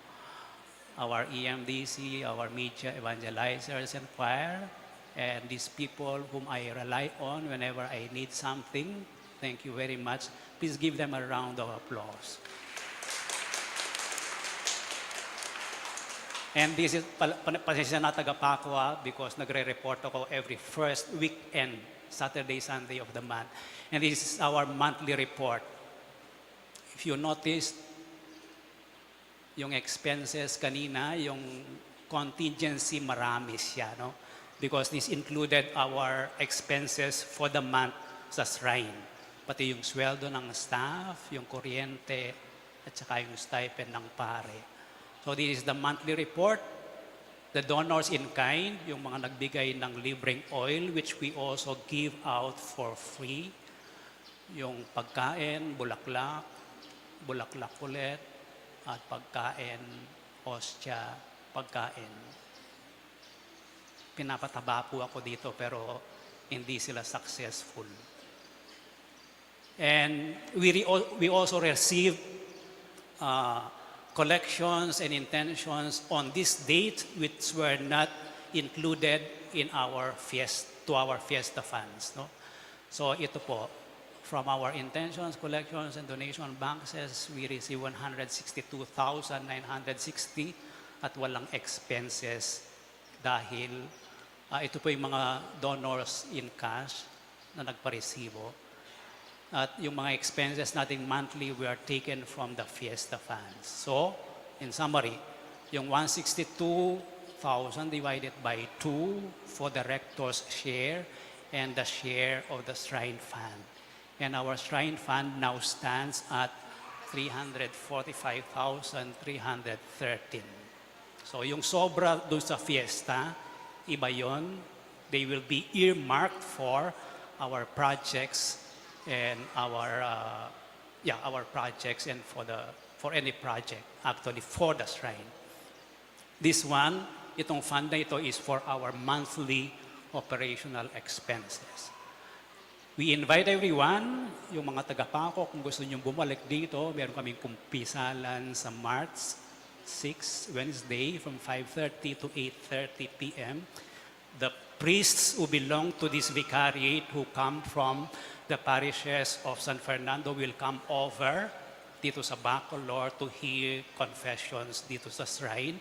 Our EMDC, our media evangelizers and choir, and these people whom I rely on whenever I need something. Thank you very much. Please give them a round of applause. And this is, pasensya na tagapako because nagre-report ako every first weekend, Saturday, Sunday of the month. And this is our monthly report. If you notice, yung expenses kanina, yung contingency, marami siya, no? Because this included our expenses for the month sa shrine. Pati yung sweldo ng staff, yung kuryente, at saka yung stipend ng pare. So this is the monthly report. The donors in kind, yung mga nagbigay ng libreng oil, which we also give out for free. Yung pagkain, bulaklak ulit, at pagkain, hostya, pagkain. Pinapataba po ako dito pero hindi sila successful. And we also receive collections and intentions on this date which were not included in our fiesta funds. No? So ito po, from our intentions, collections, and donation boxes, we receive 162,960 at walang expenses dahil ito po yung mga donors in cash na nagparesibo. At yung mga expenses natin monthly were taken from the fiesta funds. So, in summary, yung 162,000 divided by 2 for the rector's share and the share of the shrine fund. And our shrine fund now stands at 345,313. So yung sobra doon sa fiesta, iba yon. They will be earmarked for our projects and our projects and for any project actually for the shrine. This one, itong fund na ito is for our monthly operational expenses. We invite everyone, yung mga tagapako, kung gusto nyo bumalik dito, meron kaming kumpisalan sa March 6, Wednesday, from 5:30 to 8:30 p.m. The priests who belong to this vicariate who come from the parishes of San Fernando will come over dito sa Bacolor to hear confessions dito sa shrine.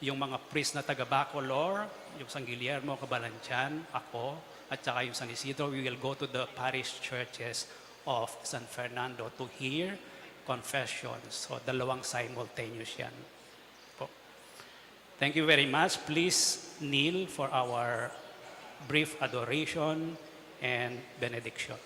Yung mga priest na taga Bacolor, yung San Guillermo, Cabalantian, ako, at saka yung San Isidro, we will go to the parish churches of San Fernando to hear confessions. So, dalawang simultaneous yan. Po. Thank you very much. Please kneel for our brief adoration and benediction.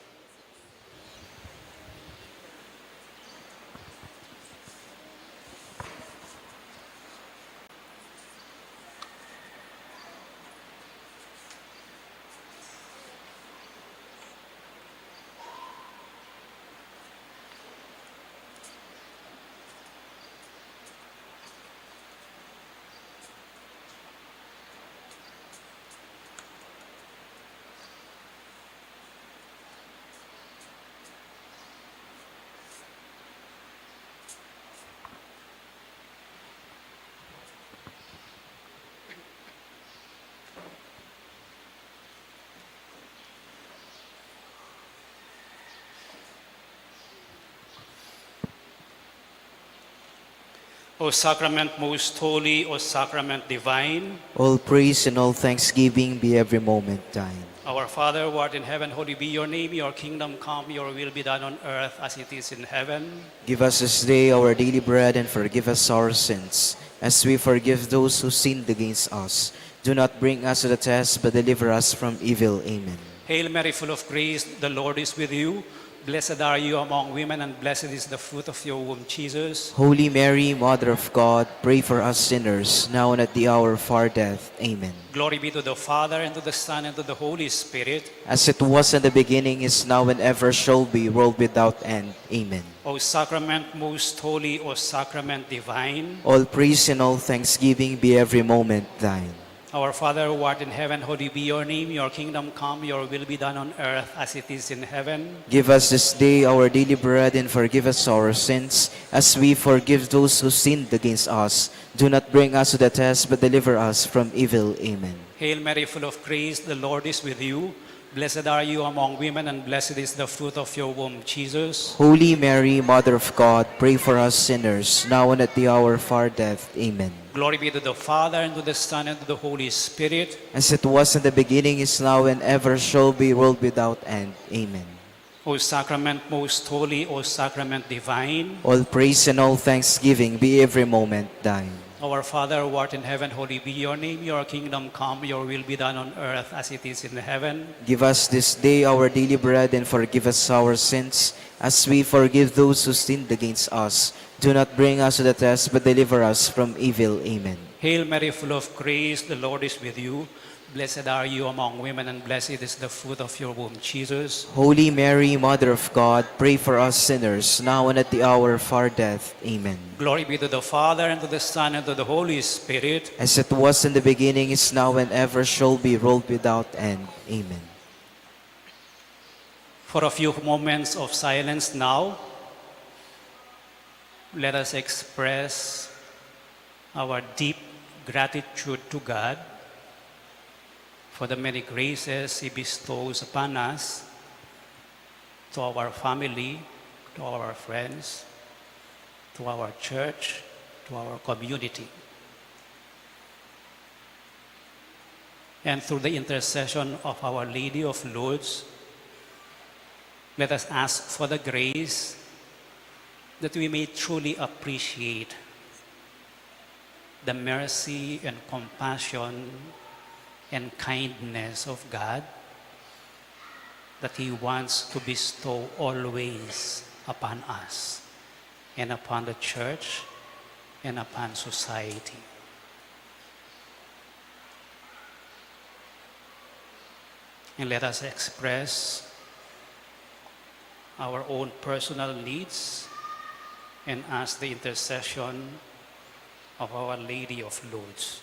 O sacrament most holy, O sacrament divine, All praise and all thanksgiving be every moment thine. our Father who art in heaven, holy be your name, your kingdom come, your will be done on earth as it is in heaven. Give us this day our daily bread and forgive us our sins, as we forgive those who sinned against us. Do not bring us to the test, but deliver us from evil. Amen. Hail Mary, full of grace, the Lord is with you. Blessed are you among women, and blessed is the fruit of your womb, Jesus. Holy Mary, Mother of God, pray for us sinners, now and at the hour of our death. Amen. Glory be to the Father, and to the Son, and to the Holy Spirit. As it was in the beginning, is now, and ever shall be, world without end. Amen. O sacrament most holy, O sacrament divine, All praise and all thanksgiving be every moment thine. Our Father who art in heaven, hallowed be your name. Your kingdom come, your will be done on earth as it is in heaven. Give us this day our daily bread, and forgive us our sins, as we forgive those who sinned against us. Do not bring us to the test, but deliver us from evil. Amen. Hail Mary, full of grace, the Lord is with you. Blessed are you among women, and blessed is the fruit of your womb, Jesus. Holy Mary, Mother of God, pray for us sinners, now and at the hour of our death. Amen. Glory be to the Father, and to the Son, and to the Holy Spirit. As it was in the beginning, is now, and ever shall be, world without end. Amen. O sacrament most holy, O sacrament divine. All praise and all thanksgiving be every moment thine. Our Father who art in heaven, hallowed be your name. Your kingdom come, your will be done on earth as it is in heaven. Give us this day our daily bread, and forgive us our sins, as we forgive those who sinned against us. Do not bring us to the test, but deliver us from evil. Amen. Hail Mary, full of grace, the Lord is with you. Blessed are you among women, and blessed is the fruit of your womb, Jesus. Holy Mary, Mother of God, pray for us sinners, now and at the hour of our death. Amen. Glory be to the Father, and to the Son, and to the Holy Spirit. As it was in the beginning, is now, and ever shall be, world without end. Amen. For a few moments of silence now, let us express our deep gratitude to God for the many graces He bestows upon us, to our family, to our friends, to our church, to our community. And through the intercession of Our Lady of Lourdes, let us ask for the grace that we may truly appreciate the mercy and compassion and kindness of God that He wants to bestow always upon us and upon the church and upon society. And let us express our own personal needs and ask the intercession of Our Lady of Lourdes.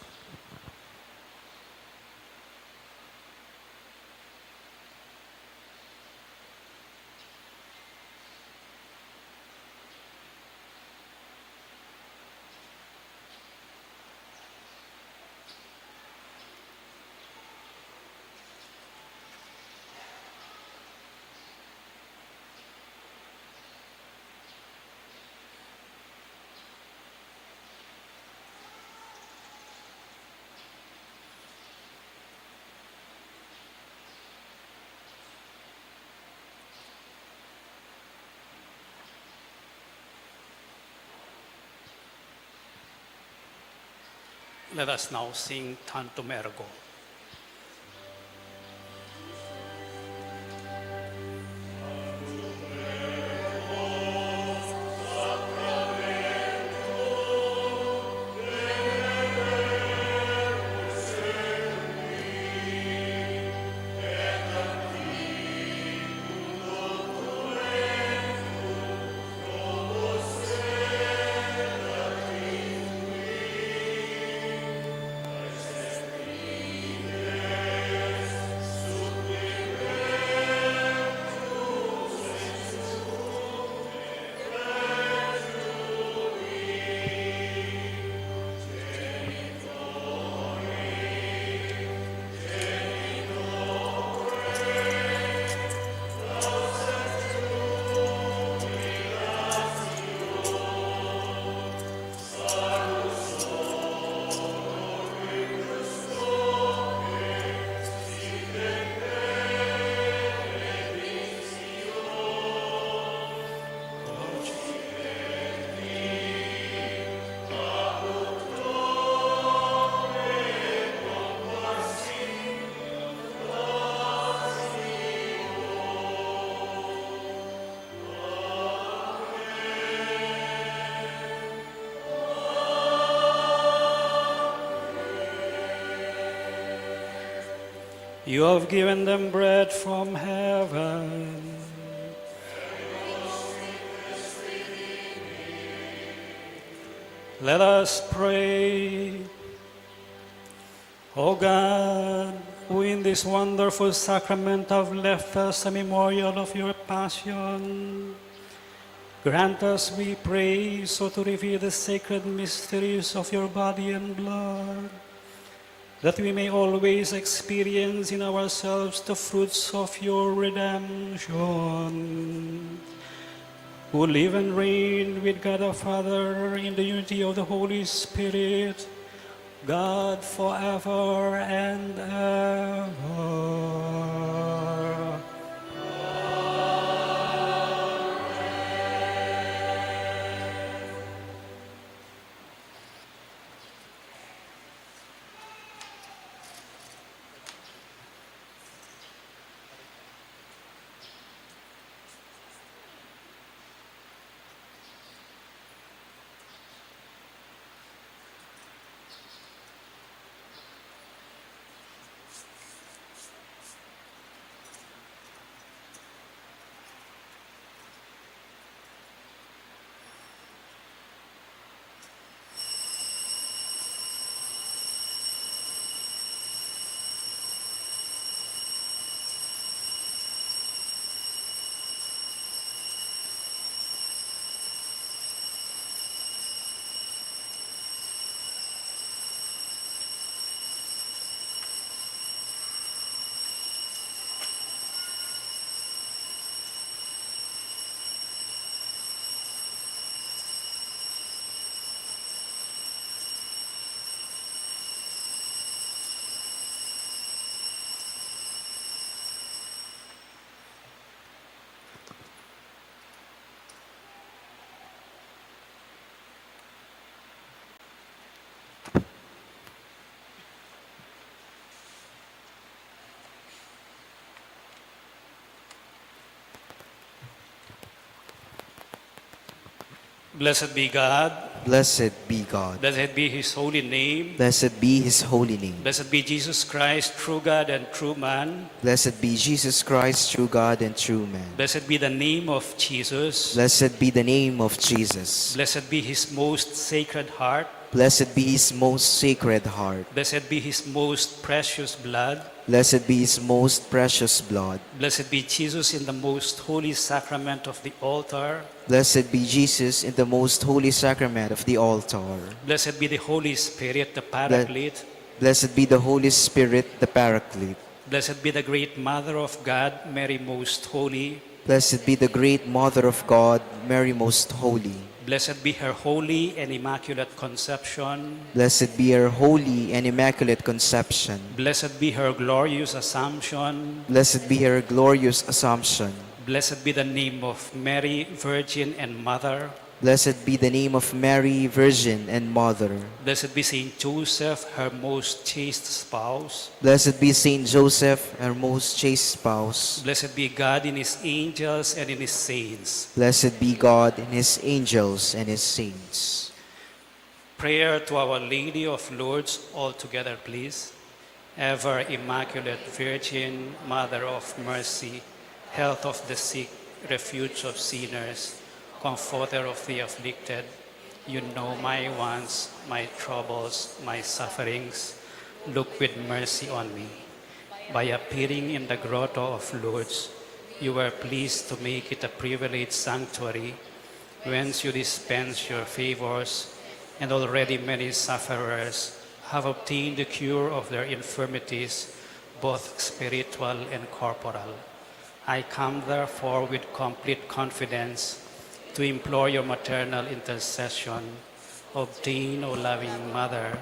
Let us now sing Tantum Ergo. You have given them bread from heaven. Let us pray. O God, who in this wonderful sacrament have left us a memorial of your passion, grant us, we pray, so to reveal the sacred mysteries of your body and blood, that we may always experience in ourselves the fruits of your redemption, who live and reign with God our Father in the unity of the Holy Spirit, God forever and ever. Blessed be God. Blessed be God. Blessed be his holy name. Blessed be his holy name. Blessed be Jesus Christ, true God and true man. Blessed be Jesus Christ, true God and true man. Blessed be the name of Jesus. Blessed be the name of Jesus. Blessed be his most sacred heart. Blessed be his most sacred heart. Blessed be his most precious blood. Blessed be his most precious blood. Blessed be Jesus in the most holy sacrament of the altar. Blessed be Jesus in the most holy sacrament of the altar. Blessed be the Holy Spirit, the Paraclete. Blessed be the Holy Spirit, the Paraclete. Blessed be the great Mother of God, Mary Most Holy. Blessed be the great Mother of God, Mary Most Holy. Blessed be her holy and immaculate conception. Blessed be her holy and immaculate conception. Blessed be her glorious assumption. Blessed be her glorious assumption. Blessed be the name of Mary, Virgin and Mother. Blessed be the name of Mary, Virgin and Mother. Blessed be Saint Joseph, her most chaste spouse. Blessed be Saint Joseph, her most chaste spouse. Blessed be God in his angels and in his saints. Blessed be God and his angels and his saints. Prayer to Our Lady of Lourdes, all together please. Ever Immaculate Virgin, Mother of Mercy, health of the sick, refuge of sinners, comforter of the afflicted, you know my wants, my troubles, my sufferings. Look with mercy on me. By appearing in the grotto of Lourdes, you were pleased to make it a privileged sanctuary, whence you dispense your favors, and already many sufferers have obtained the cure of their infirmities, both spiritual and corporal. I come therefore with complete confidence to implore your maternal intercession. Obtain, O loving Mother,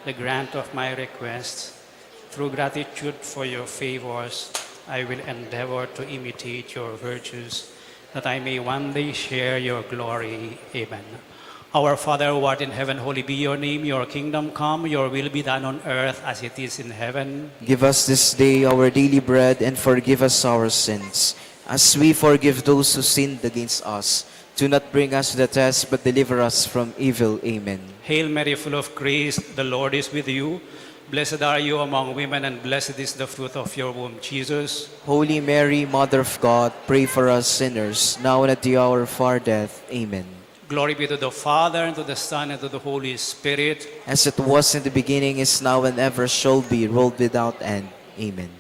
the grant of my requests. Through gratitude for your favors, I will endeavor to imitate your virtues, that I may one day share your glory. Amen. Our Father who art in heaven, holy be your name. Your kingdom come, your will be done on earth as it is in heaven. Give us this day our daily bread, and forgive us our sins, as we forgive those who sinned against us. Do not bring us to the test, but deliver us from evil. Amen. Hail Mary, full of grace, the Lord is with you. Blessed are you among women, and blessed is the fruit of your womb, Jesus. Holy Mary, Mother of God, pray for us sinners, now and at the hour of our death. Amen. Glory be to the Father, and to the Son, and to the Holy Spirit. As it was in the beginning, is now, and ever shall be, world without end. Amen.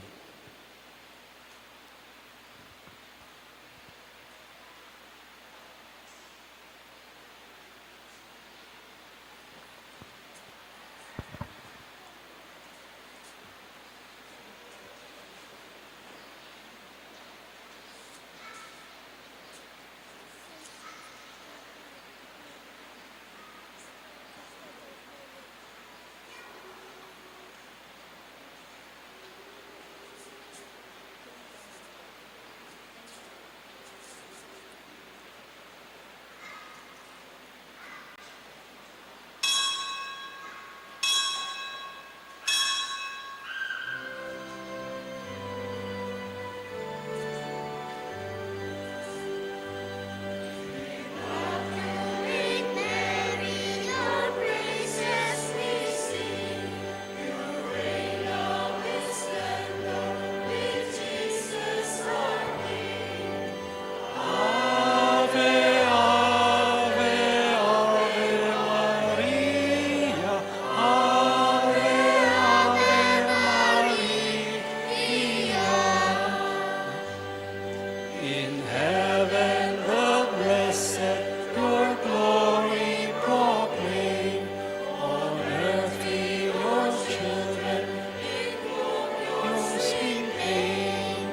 In heaven the blessed your glory proclaim. On earth we your children yours in pain.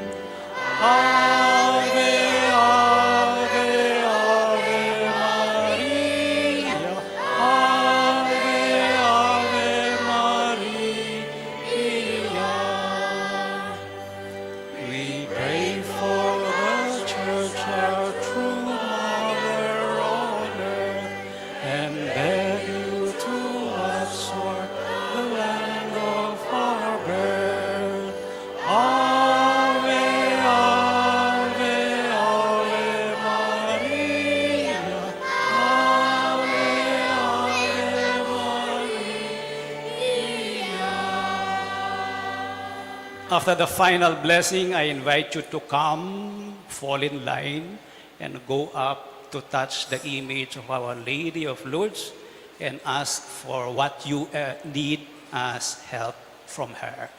Ave, Ave, Ave Maria. Ave, Ave Maria. We pray for the Church, our true mother on earth, and beg you to absorb the land of our birth. Ave, Ave, Ave Maria. Ave, Ave Maria. After the final blessing, I invite you to come, fall in line, and go up to touch the image of Our Lady of Lourdes and ask for what you need as help from her.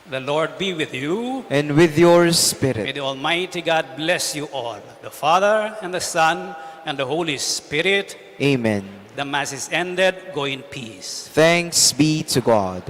The Lord be with you. And with your May spirit. the Almighty God bless you all, the Father and the Son and the Holy Spirit. Amen. The Mass is ended. Go in peace. Thanks be to God.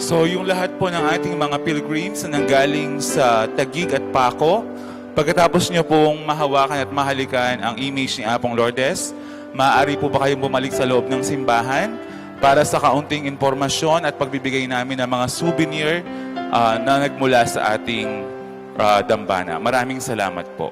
So yung lahat po ng ating mga pilgrims na nanggaling sa Taguig at Paco, pagkatapos nyo pong mahawakan at mahalikan ang image ni Apong Lourdes, maaari po ba kayong bumalik sa loob ng simbahan para sa kaunting impormasyon at pagbibigay namin ng mga souvenir na nagmula sa ating dambana. Maraming salamat po.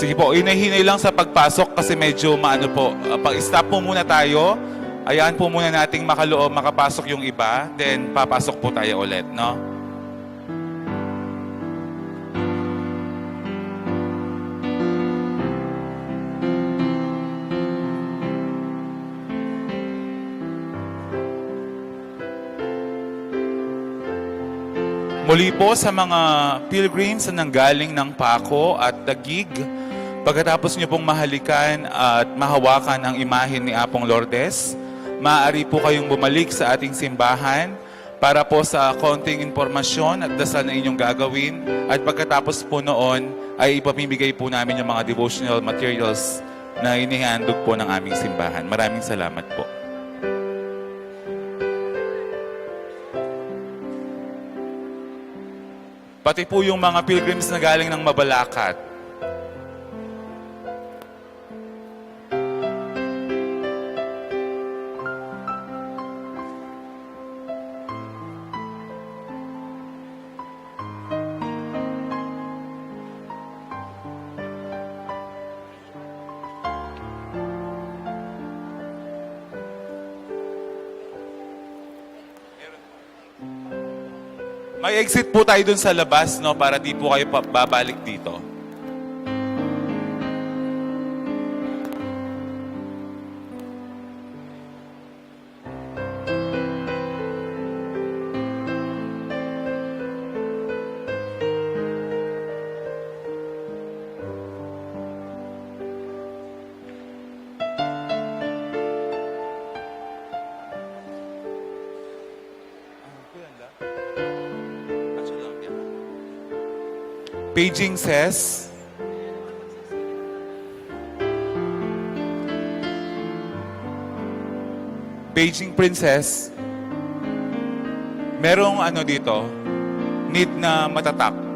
Sige po, hinay-hinay lang sa pagpasok kasi medyo maano po. Pag-stop po muna tayo. Ayan po muna nating makaloob, makapasok yung iba. Then papasok po tayo ulit, no? Muli po sa mga pilgrims na nanggaling ng Paco at Taguig, pagkatapos niyo pong mahalikan at mahawakan ang imahen ni Apong Lourdes, maaari po kayong bumalik sa ating simbahan para po sa konting impormasyon at dasal na inyong gagawin. At pagkatapos po noon ay ipamimigay po namin yung mga devotional materials na inihandog po ng aming simbahan. Maraming salamat po. Pati po yung mga pilgrims na galing ng Mabalacat. May exit po tayo dun sa labas, no, para di po kayo babalik dito. Paging says, Paging Princess, merong ano dito, need na matatak.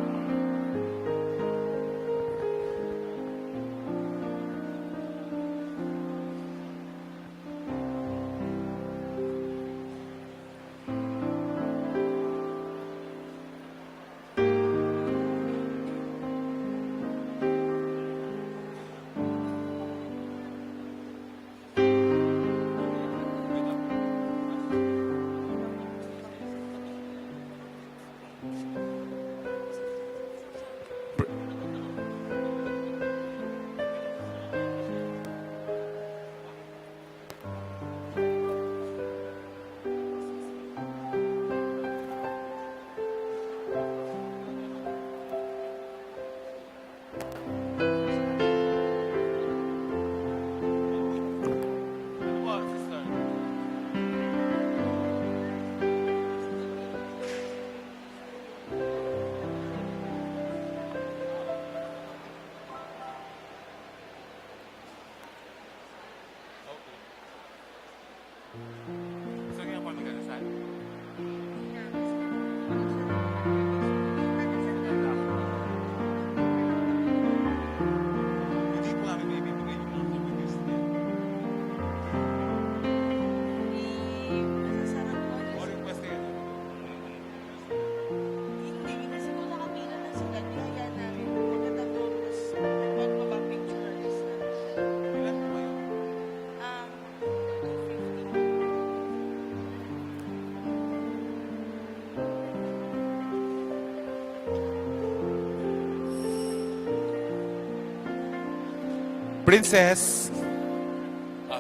Princess.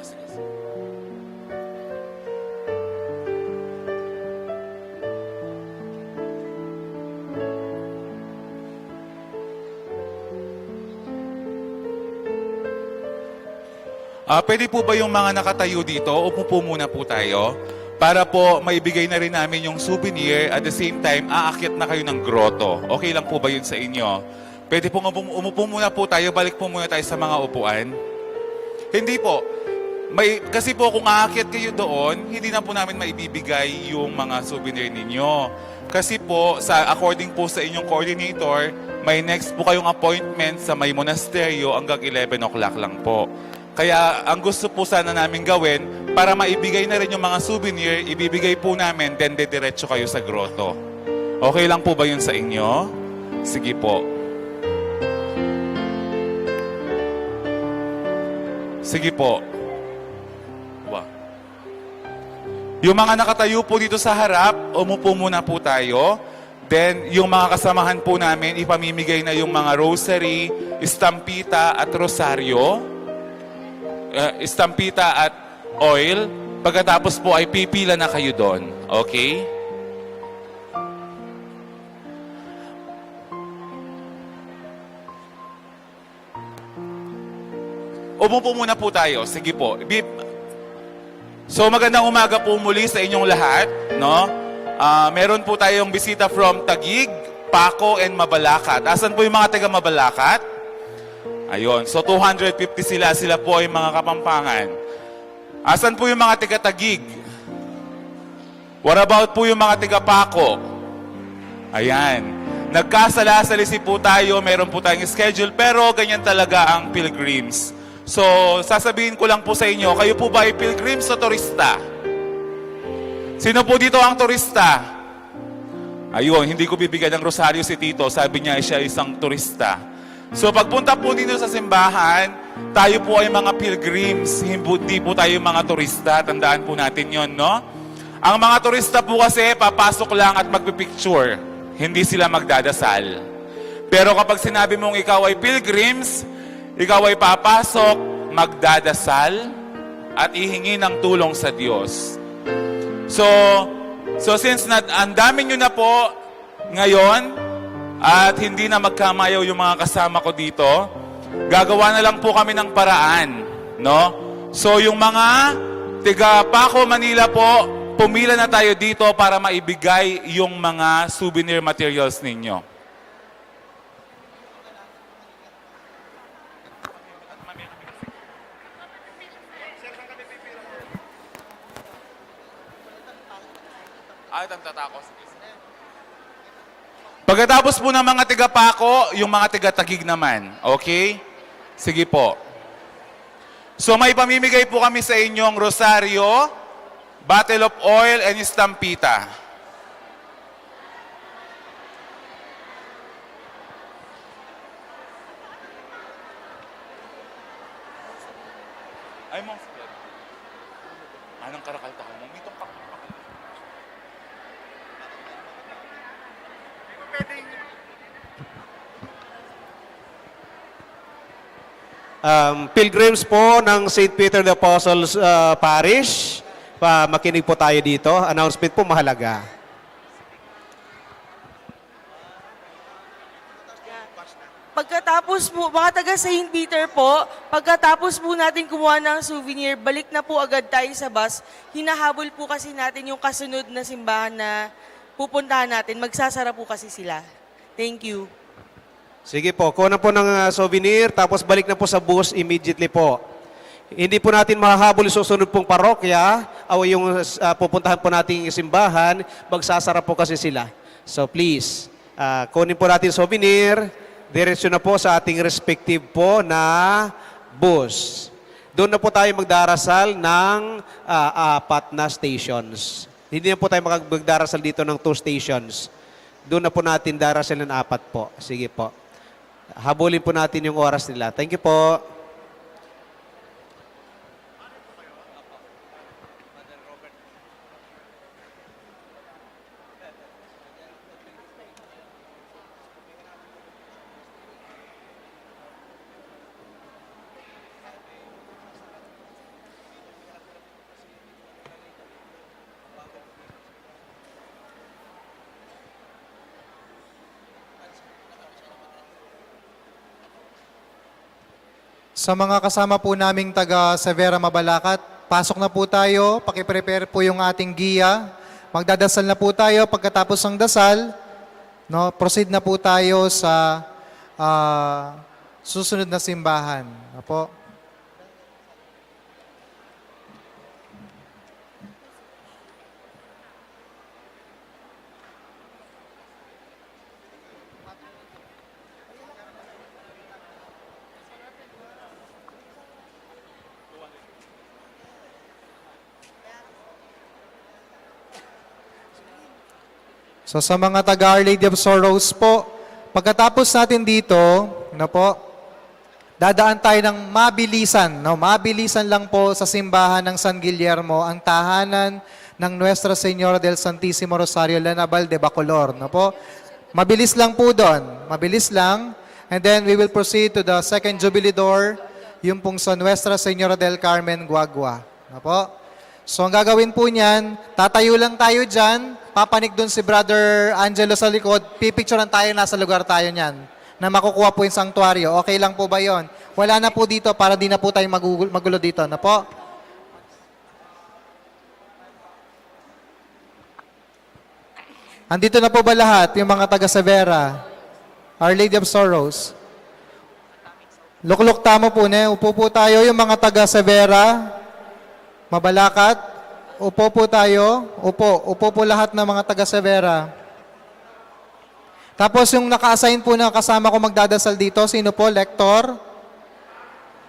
Sige. Pwede po ba yung mga nakatayo dito? Upo po muna po tayo para po maibigay na rin namin yung souvenir at the same time aakyat na kayo ng grotto. Okay lang po ba yun sa inyo? Pwede po umupo muna po tayo, balik po muna tayo sa mga upuan. Hindi po. Kasi po kung aakyat kayo doon, hindi na po namin maibibigay yung mga souvenir ninyo. Kasi po, according po sa inyong coordinator, may next po kayong appointment sa may monasteryo hanggang 11 o'clock lang po. Kaya ang gusto po sana namin gawin, para maibigay na rin yung mga souvenir, ibibigay po namin, then dediretso kayo sa grotto. Okay lang po ba yun sa inyo? Sige po. Sige po. Wow. Yung mga nakatayo po dito sa harap, umupo muna po tayo. Then, yung mga kasamahan po namin, ipamimigay na yung mga rosary, estampita at rosaryo. Estampita at oil. Pagkatapos po ay pipila na kayo doon. Okay? Upo po muna po tayo. Sige po. So magandang umaga po muli sa inyong lahat, no? Meron po tayong bisita from Taguig, Paco, and Mabalacat. Asan po yung mga taga Mabalacat? Ayun. So 250 sila. Sila po ay mga Kapampangan. Asan po yung mga taga Taguig? What about po yung mga taga Paco? Ayan. Nagkasalasali po tayo. Meron po tayong schedule. Pero ganyan talaga ang pilgrims. So, sasabihin ko lang po sa inyo, kayo po ba ay pilgrims o turista? Sino po dito ang turista? Ayun, hindi ko bibigyan ng rosaryo si Tito. Sabi niya siya isang turista. So, pagpunta po dito sa simbahan, tayo po ay mga pilgrims. Hindi po tayo mga turista. Tandaan po natin yon, no? Ang mga turista po kasi, papasok lang at magpipicture. Hindi sila magdadasal. Pero kapag sinabi mong ikaw ay pilgrims, ikaw ay papasok, magdadasal, at ihingi ng tulong sa Diyos. So since ang dami nyo na po ngayon, at hindi na magkamayaw yung mga kasama ko dito, gagawa na lang po kami ng paraan, no? So yung mga tiga Paco, Manila po, pumila na tayo dito para maibigay yung mga souvenir materials ninyo. Pagkatapos po ng mga tiga-Paco, yung mga tiga-Taguig naman. Okay? Sige po. So may pamimigay po kami sa inyong rosaryo, bottle of oil, and stampita. Ay, mong spread. Anong karakalta ka mo? Mitong pa. Pilgrims po ng St. Peter the Apostles Parish, makinig po tayo dito. Announcement po mahalaga. Pagkatapos po, mga taga St. Peter po, pagkatapos po natin kumuha ng souvenir, balik na po agad tayo sa bus. Hinahabol po kasi natin yung kasunod na simbahan na pupuntahan natin. Magsasara po kasi sila. Thank you. Sige po, kuha na po ng souvenir, tapos balik na po sa bus immediately po. Hindi po natin mahahabol yung susunod pong parokya, o yung pupuntahan po nating simbahan, magsasara po kasi sila. So please, kunin po natin souvenir, diretso na po sa ating respective po na bus. Doon na po tayo magdarasal ng 4 na stations. Hindi na po tayo magdarasal dito ng 2 stations. Doon na po natin darasal ng 4 po. Sige po. Habulin po natin yung oras nila. Thank you po. Sa mga kasama po naming taga Severa Mabalacat, pasok na po tayo, pakiprepare po yung ating giya. Magdadasal na po tayo, pagkatapos ng dasal, no, proceed na po tayo sa susunod na simbahan. Apo. So sa mga taga Our Lady of Sorrows po, pagkatapos natin dito, na po, dadaan tayo ng mabilisan, no? Mabilisan lang po sa simbahan ng San Guillermo, ang tahanan ng Nuestra Señora del Santísimo Rosario Lanabal de Bacolor, no po? Mabilis lang po doon, mabilis lang. And then we will proceed to the second Jubilee door, yung pong sa Nuestra Señora del Carmen Guagua, no po? So ang gagawin po niyan, tatayo lang tayo dyan, papanik doon si Brother Angelo sa likod, pipicturean tayo, nasa lugar tayo niyan. na makukuha po yung sanctuaryo. Okay lang po ba yon? Wala na po dito para di na po tayo magulo dito. Na po? Andito na po ba lahat yung mga taga Severa? Our Lady of Sorrows. Lukluk tamo po ne. Upo po tayo yung mga taga Severa. Mabalakat. Upo po tayo. Upo po lahat ng mga taga Severa. Tapos yung naka-assign po na kasama ko magdadasal dito, sino po? Lektor?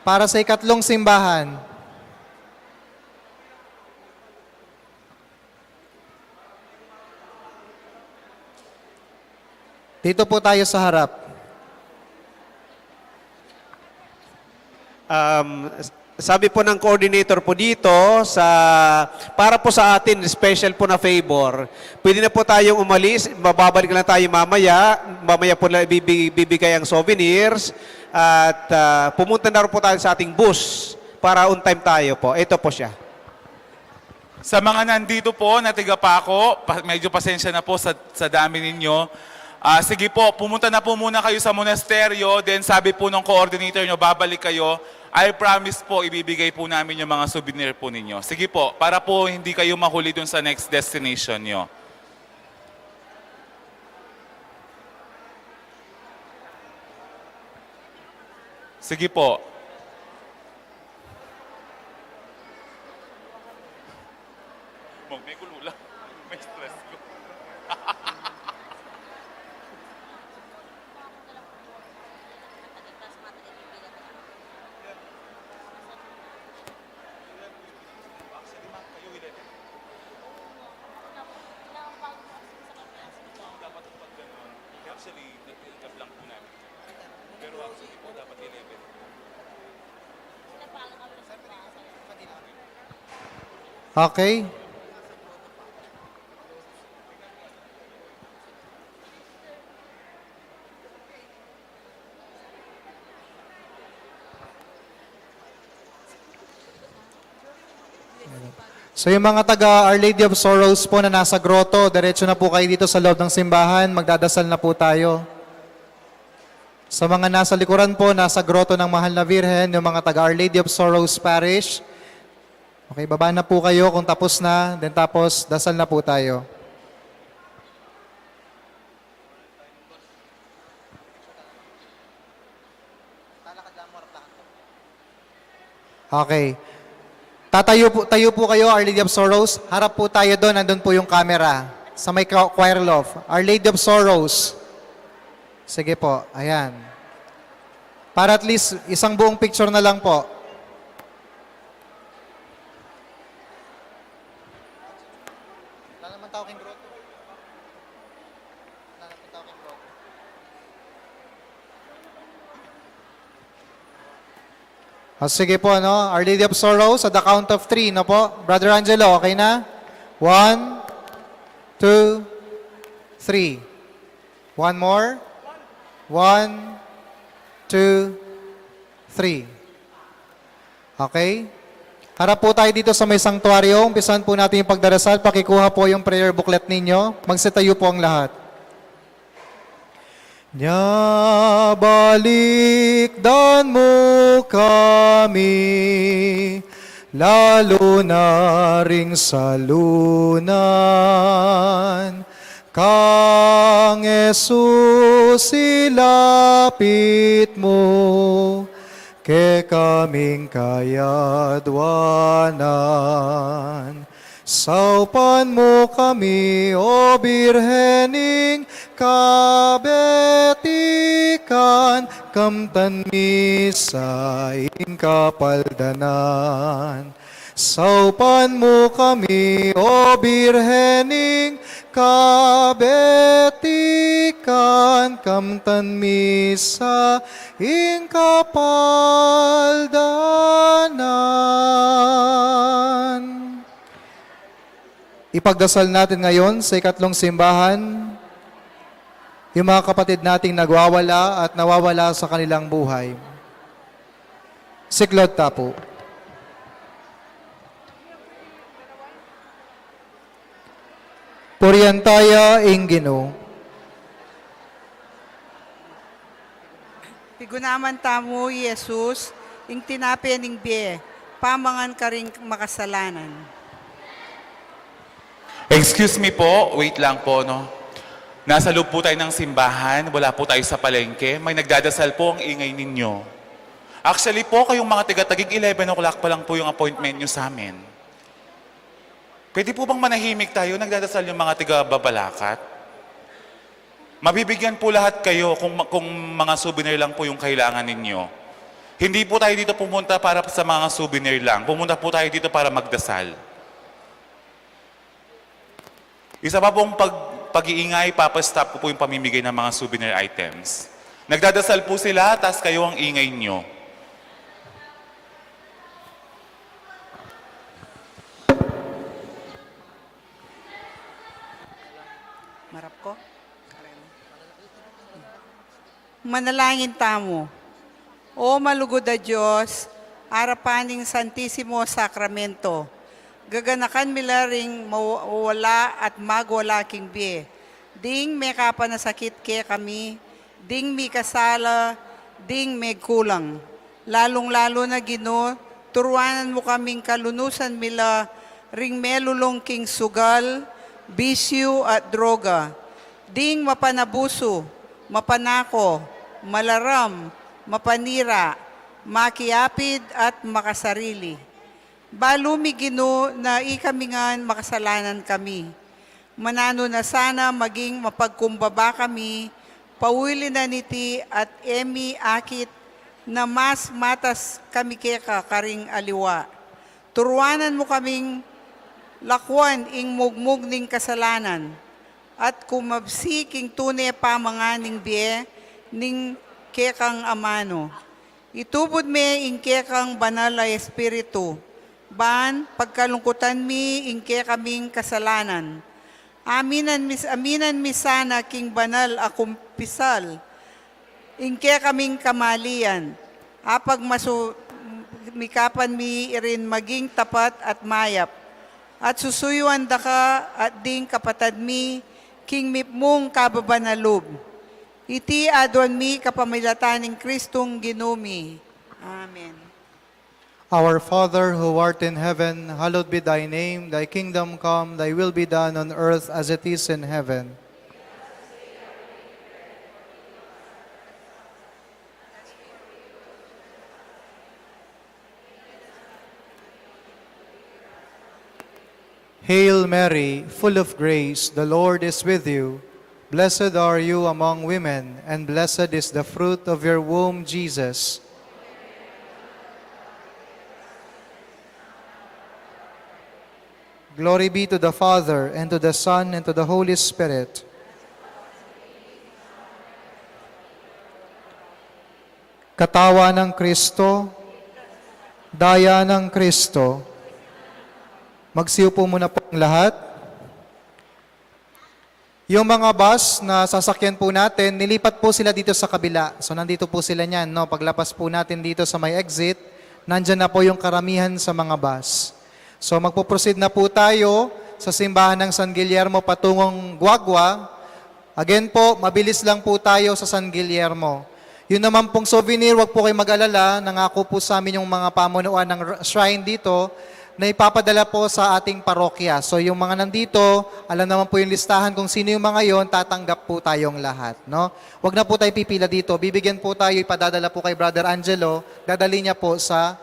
Para sa ikatlong simbahan. Dito po tayo sa harap. Sabi po ng coordinator po dito, para po sa atin, special po na favor, pwede na po tayong umalis, mababalik lang tayo mamaya po na bibigay ang souvenirs, at pumunta na rin po tayo sa ating bus para on time tayo po. Ito po siya. Sa mga nandito po na tiga Paco, medyo pasensya na po sa dami ninyo. Sige po, pumunta na po muna kayo sa monasteryo, then sabi po ng coordinator nyo, babalik kayo. I promise po, ibibigay po namin yung mga souvenir po ninyo. Sige po, para po hindi kayo mahuli dun sa next destination nyo. Sige po. May kulula. May stress ko. Actually, nag-up lang po namin. Pero actually po, dapat 11. Okay. So yung mga taga Our Lady of Sorrows po na nasa grotto, diretso na po kayo dito sa loob ng simbahan, magdadasal na po tayo. Sa mga nasa likuran po, nasa grotto ng Mahal na Virhen, yung mga taga Our Lady of Sorrows Parish, okay, baba na po kayo kung tapos na, then tapos dasal na po tayo. Okay. Tayo po kayo, Our Lady of Sorrows. Harap po tayo doon, nandun po yung camera. Sa may choir loft. Our Lady of Sorrows. Sige po, ayan. Para at least isang buong picture na lang po. Sige po, no? Our Lady of Sorrows, at the count of 3, no po? Brother Angelo, okay na? 1, 2, 3. One more. 1, 2, 3. Okay? Harap po tayo dito sa may sanctuaryo. Umpisan po natin yung pagdarasal. Pakikuha po yung prayer booklet ninyo. Magsitayo po ang lahat. Balikdan mo kami, lalo na ring sa lunan. Kang Jesus ilapit mo, ke kaming kayadwanan. Saupan mo kami, O Birhening kabetikan, kamtan mi sa ing kapaldanan. Saupan mo kami, O Birhening kabetikan, kamtan mi sa ing kapaldanan. Ipagdasal natin ngayon sa ikatlong simbahan, yung mga kapatid nating nagwawala at nawawala sa kanilang buhay. Siklod tapo. Puryantaya Ingino. Tigunaman tamo, Jesus, ing tinapi ning biye, pamangan ka ring makasalanan. Excuse me po, wait lang po, no? Nasa loob po tayo ng simbahan, wala po tayo sa palengke, may nagdadasal po ang ingay ninyo. Actually po, kayong mga taga-tagig 11 o'clock pa lang po yung appointment nyo sa amin. Pwede po bang manahimik tayo, nagdadasal yung mga taga-babalakat? Mabibigyan po lahat kayo kung mga souvenir lang po yung kailangan ninyo. Hindi po tayo dito pumunta para sa mga souvenir lang. Pumunta po tayo dito para magdasal. Isa pa pong pag-iingay, papastop ko po yung pamimigay ng mga souvenir items. Nagdadasal po sila, tas kayo ang ingay nyo. Marap ko? Manalangin tamo. O malugod na Diyos, arapaning Santisimo Sakramento, gaganakan mila ring mawala at magwala king biye. Ding may kapanasakit ke kami, ding may kasala, ding may kulang. Lalong-lalo na Ginoo, turuanan mo kaming kalunusan mila ring melulong king sugal, bisyo at droga. Ding mapanabuso, mapanako, malaram, mapanira, makiapid at makasarili. Balumi Ginoo na ikamingan makasalanan kami. Manano na sana maging mapagkumbaba kami, pawili na niti at emi akit na mas matas kami keka karing aliwa. Turuanan mo kaming lakwan ing mugmug ning kasalanan at kumabsi king tunay pamanganing biye ning kekang amano. Itubod me ing kekang banal na espiritu. Ban, pagkalungkutan mi ingke kaming kasalanan. Aminan mi sana king banal akong pisal. Ingke kaming kamalian. Apag mikapan mi rin maging tapat at mayap. At susuyuan da ka at ding kapatad mi king mipmong kababanalub. Iti adwan mi kapamilataning Kristong Ginumi. Amen. Our Father who art in heaven, hallowed be thy name. Thy kingdom come, thy will be done on earth as it is in heaven. Hail Mary, full of grace, the Lord is with you. Blessed are you among women, and blessed is the fruit of your womb, Jesus. Glory be to the Father, and to the Son, and to the Holy Spirit. Katawa ng Kristo, daya ng Kristo. Magsiupo muna po ang lahat. Yung mga bus na sasakyan po natin, nilipat po sila dito sa kabila. So nandito po sila niyan. No? Paglapas po natin dito sa may exit, nandyan na po yung karamihan sa mga bus. So magpo-proceed na po tayo sa simbahan ng San Guillermo patungong Guagua. Again po, mabilis lang po tayo sa San Guillermo. Yun naman pong souvenir, wag po kayo mag-alala. Nangako po sa amin yung mga pamunuan ng shrine dito na ipapadala po sa ating parokya. So yung mga nandito, alam naman po yung listahan kung sino yung mga yon, tatanggap po tayong lahat. No? Wag na po tayo pipila dito. Bibigyan po tayo, ipadadala po kay Brother Angelo, dadali niya po sa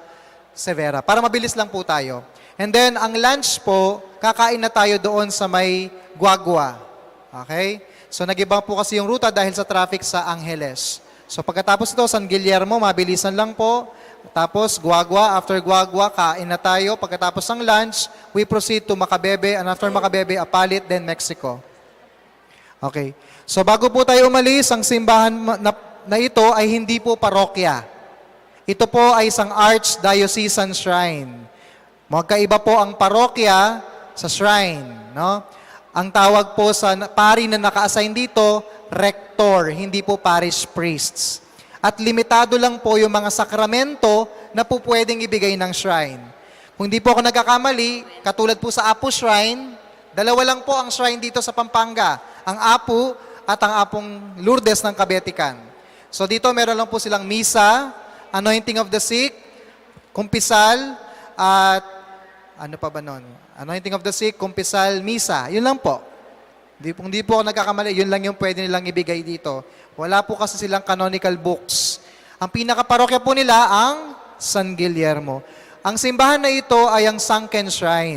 Severa. Para mabilis lang po tayo. And then, ang lunch po, kakain na tayo doon sa may Guagua. Okay? So, nag-iba po kasi yung ruta dahil sa traffic sa Angeles. So, pagkatapos ito, San Guillermo, mabilisan lang po. Tapos, Guagua. After Guagua, kain na tayo. Pagkatapos ng lunch, we proceed to Macabebe. And after Macabebe, Apalit, then Mexico. Okay. So, bago po tayo umalis, ang simbahan na ito ay hindi po parokya. Ito po ay isang archdiocesan shrine. Magkaiba po ang parokya sa shrine. No? Ang tawag po sa pari na naka-assign dito, rector, hindi po parish priests. At limitado lang po yung mga sakramento na po pwedeng ibigay ng shrine. Kung hindi po ako nagkakamali, katulad po sa Apo Shrine, dalawa lang po ang shrine dito sa Pampanga. Ang Apo at ang Apong Lourdes ng Kabetikan. So dito meron lang po silang misa, anointing of the sick, kumpisal, at ano pa ba nun? Anointing of the sick, kumpisal, misa. Yun lang po. Hindi po ako nagkakamali, yun lang yung pwede nilang ibigay dito. Wala po kasi silang canonical books. Ang pinakaparokya po nila ang San Guillermo. Ang simbahan na ito ay ang sunken shrine.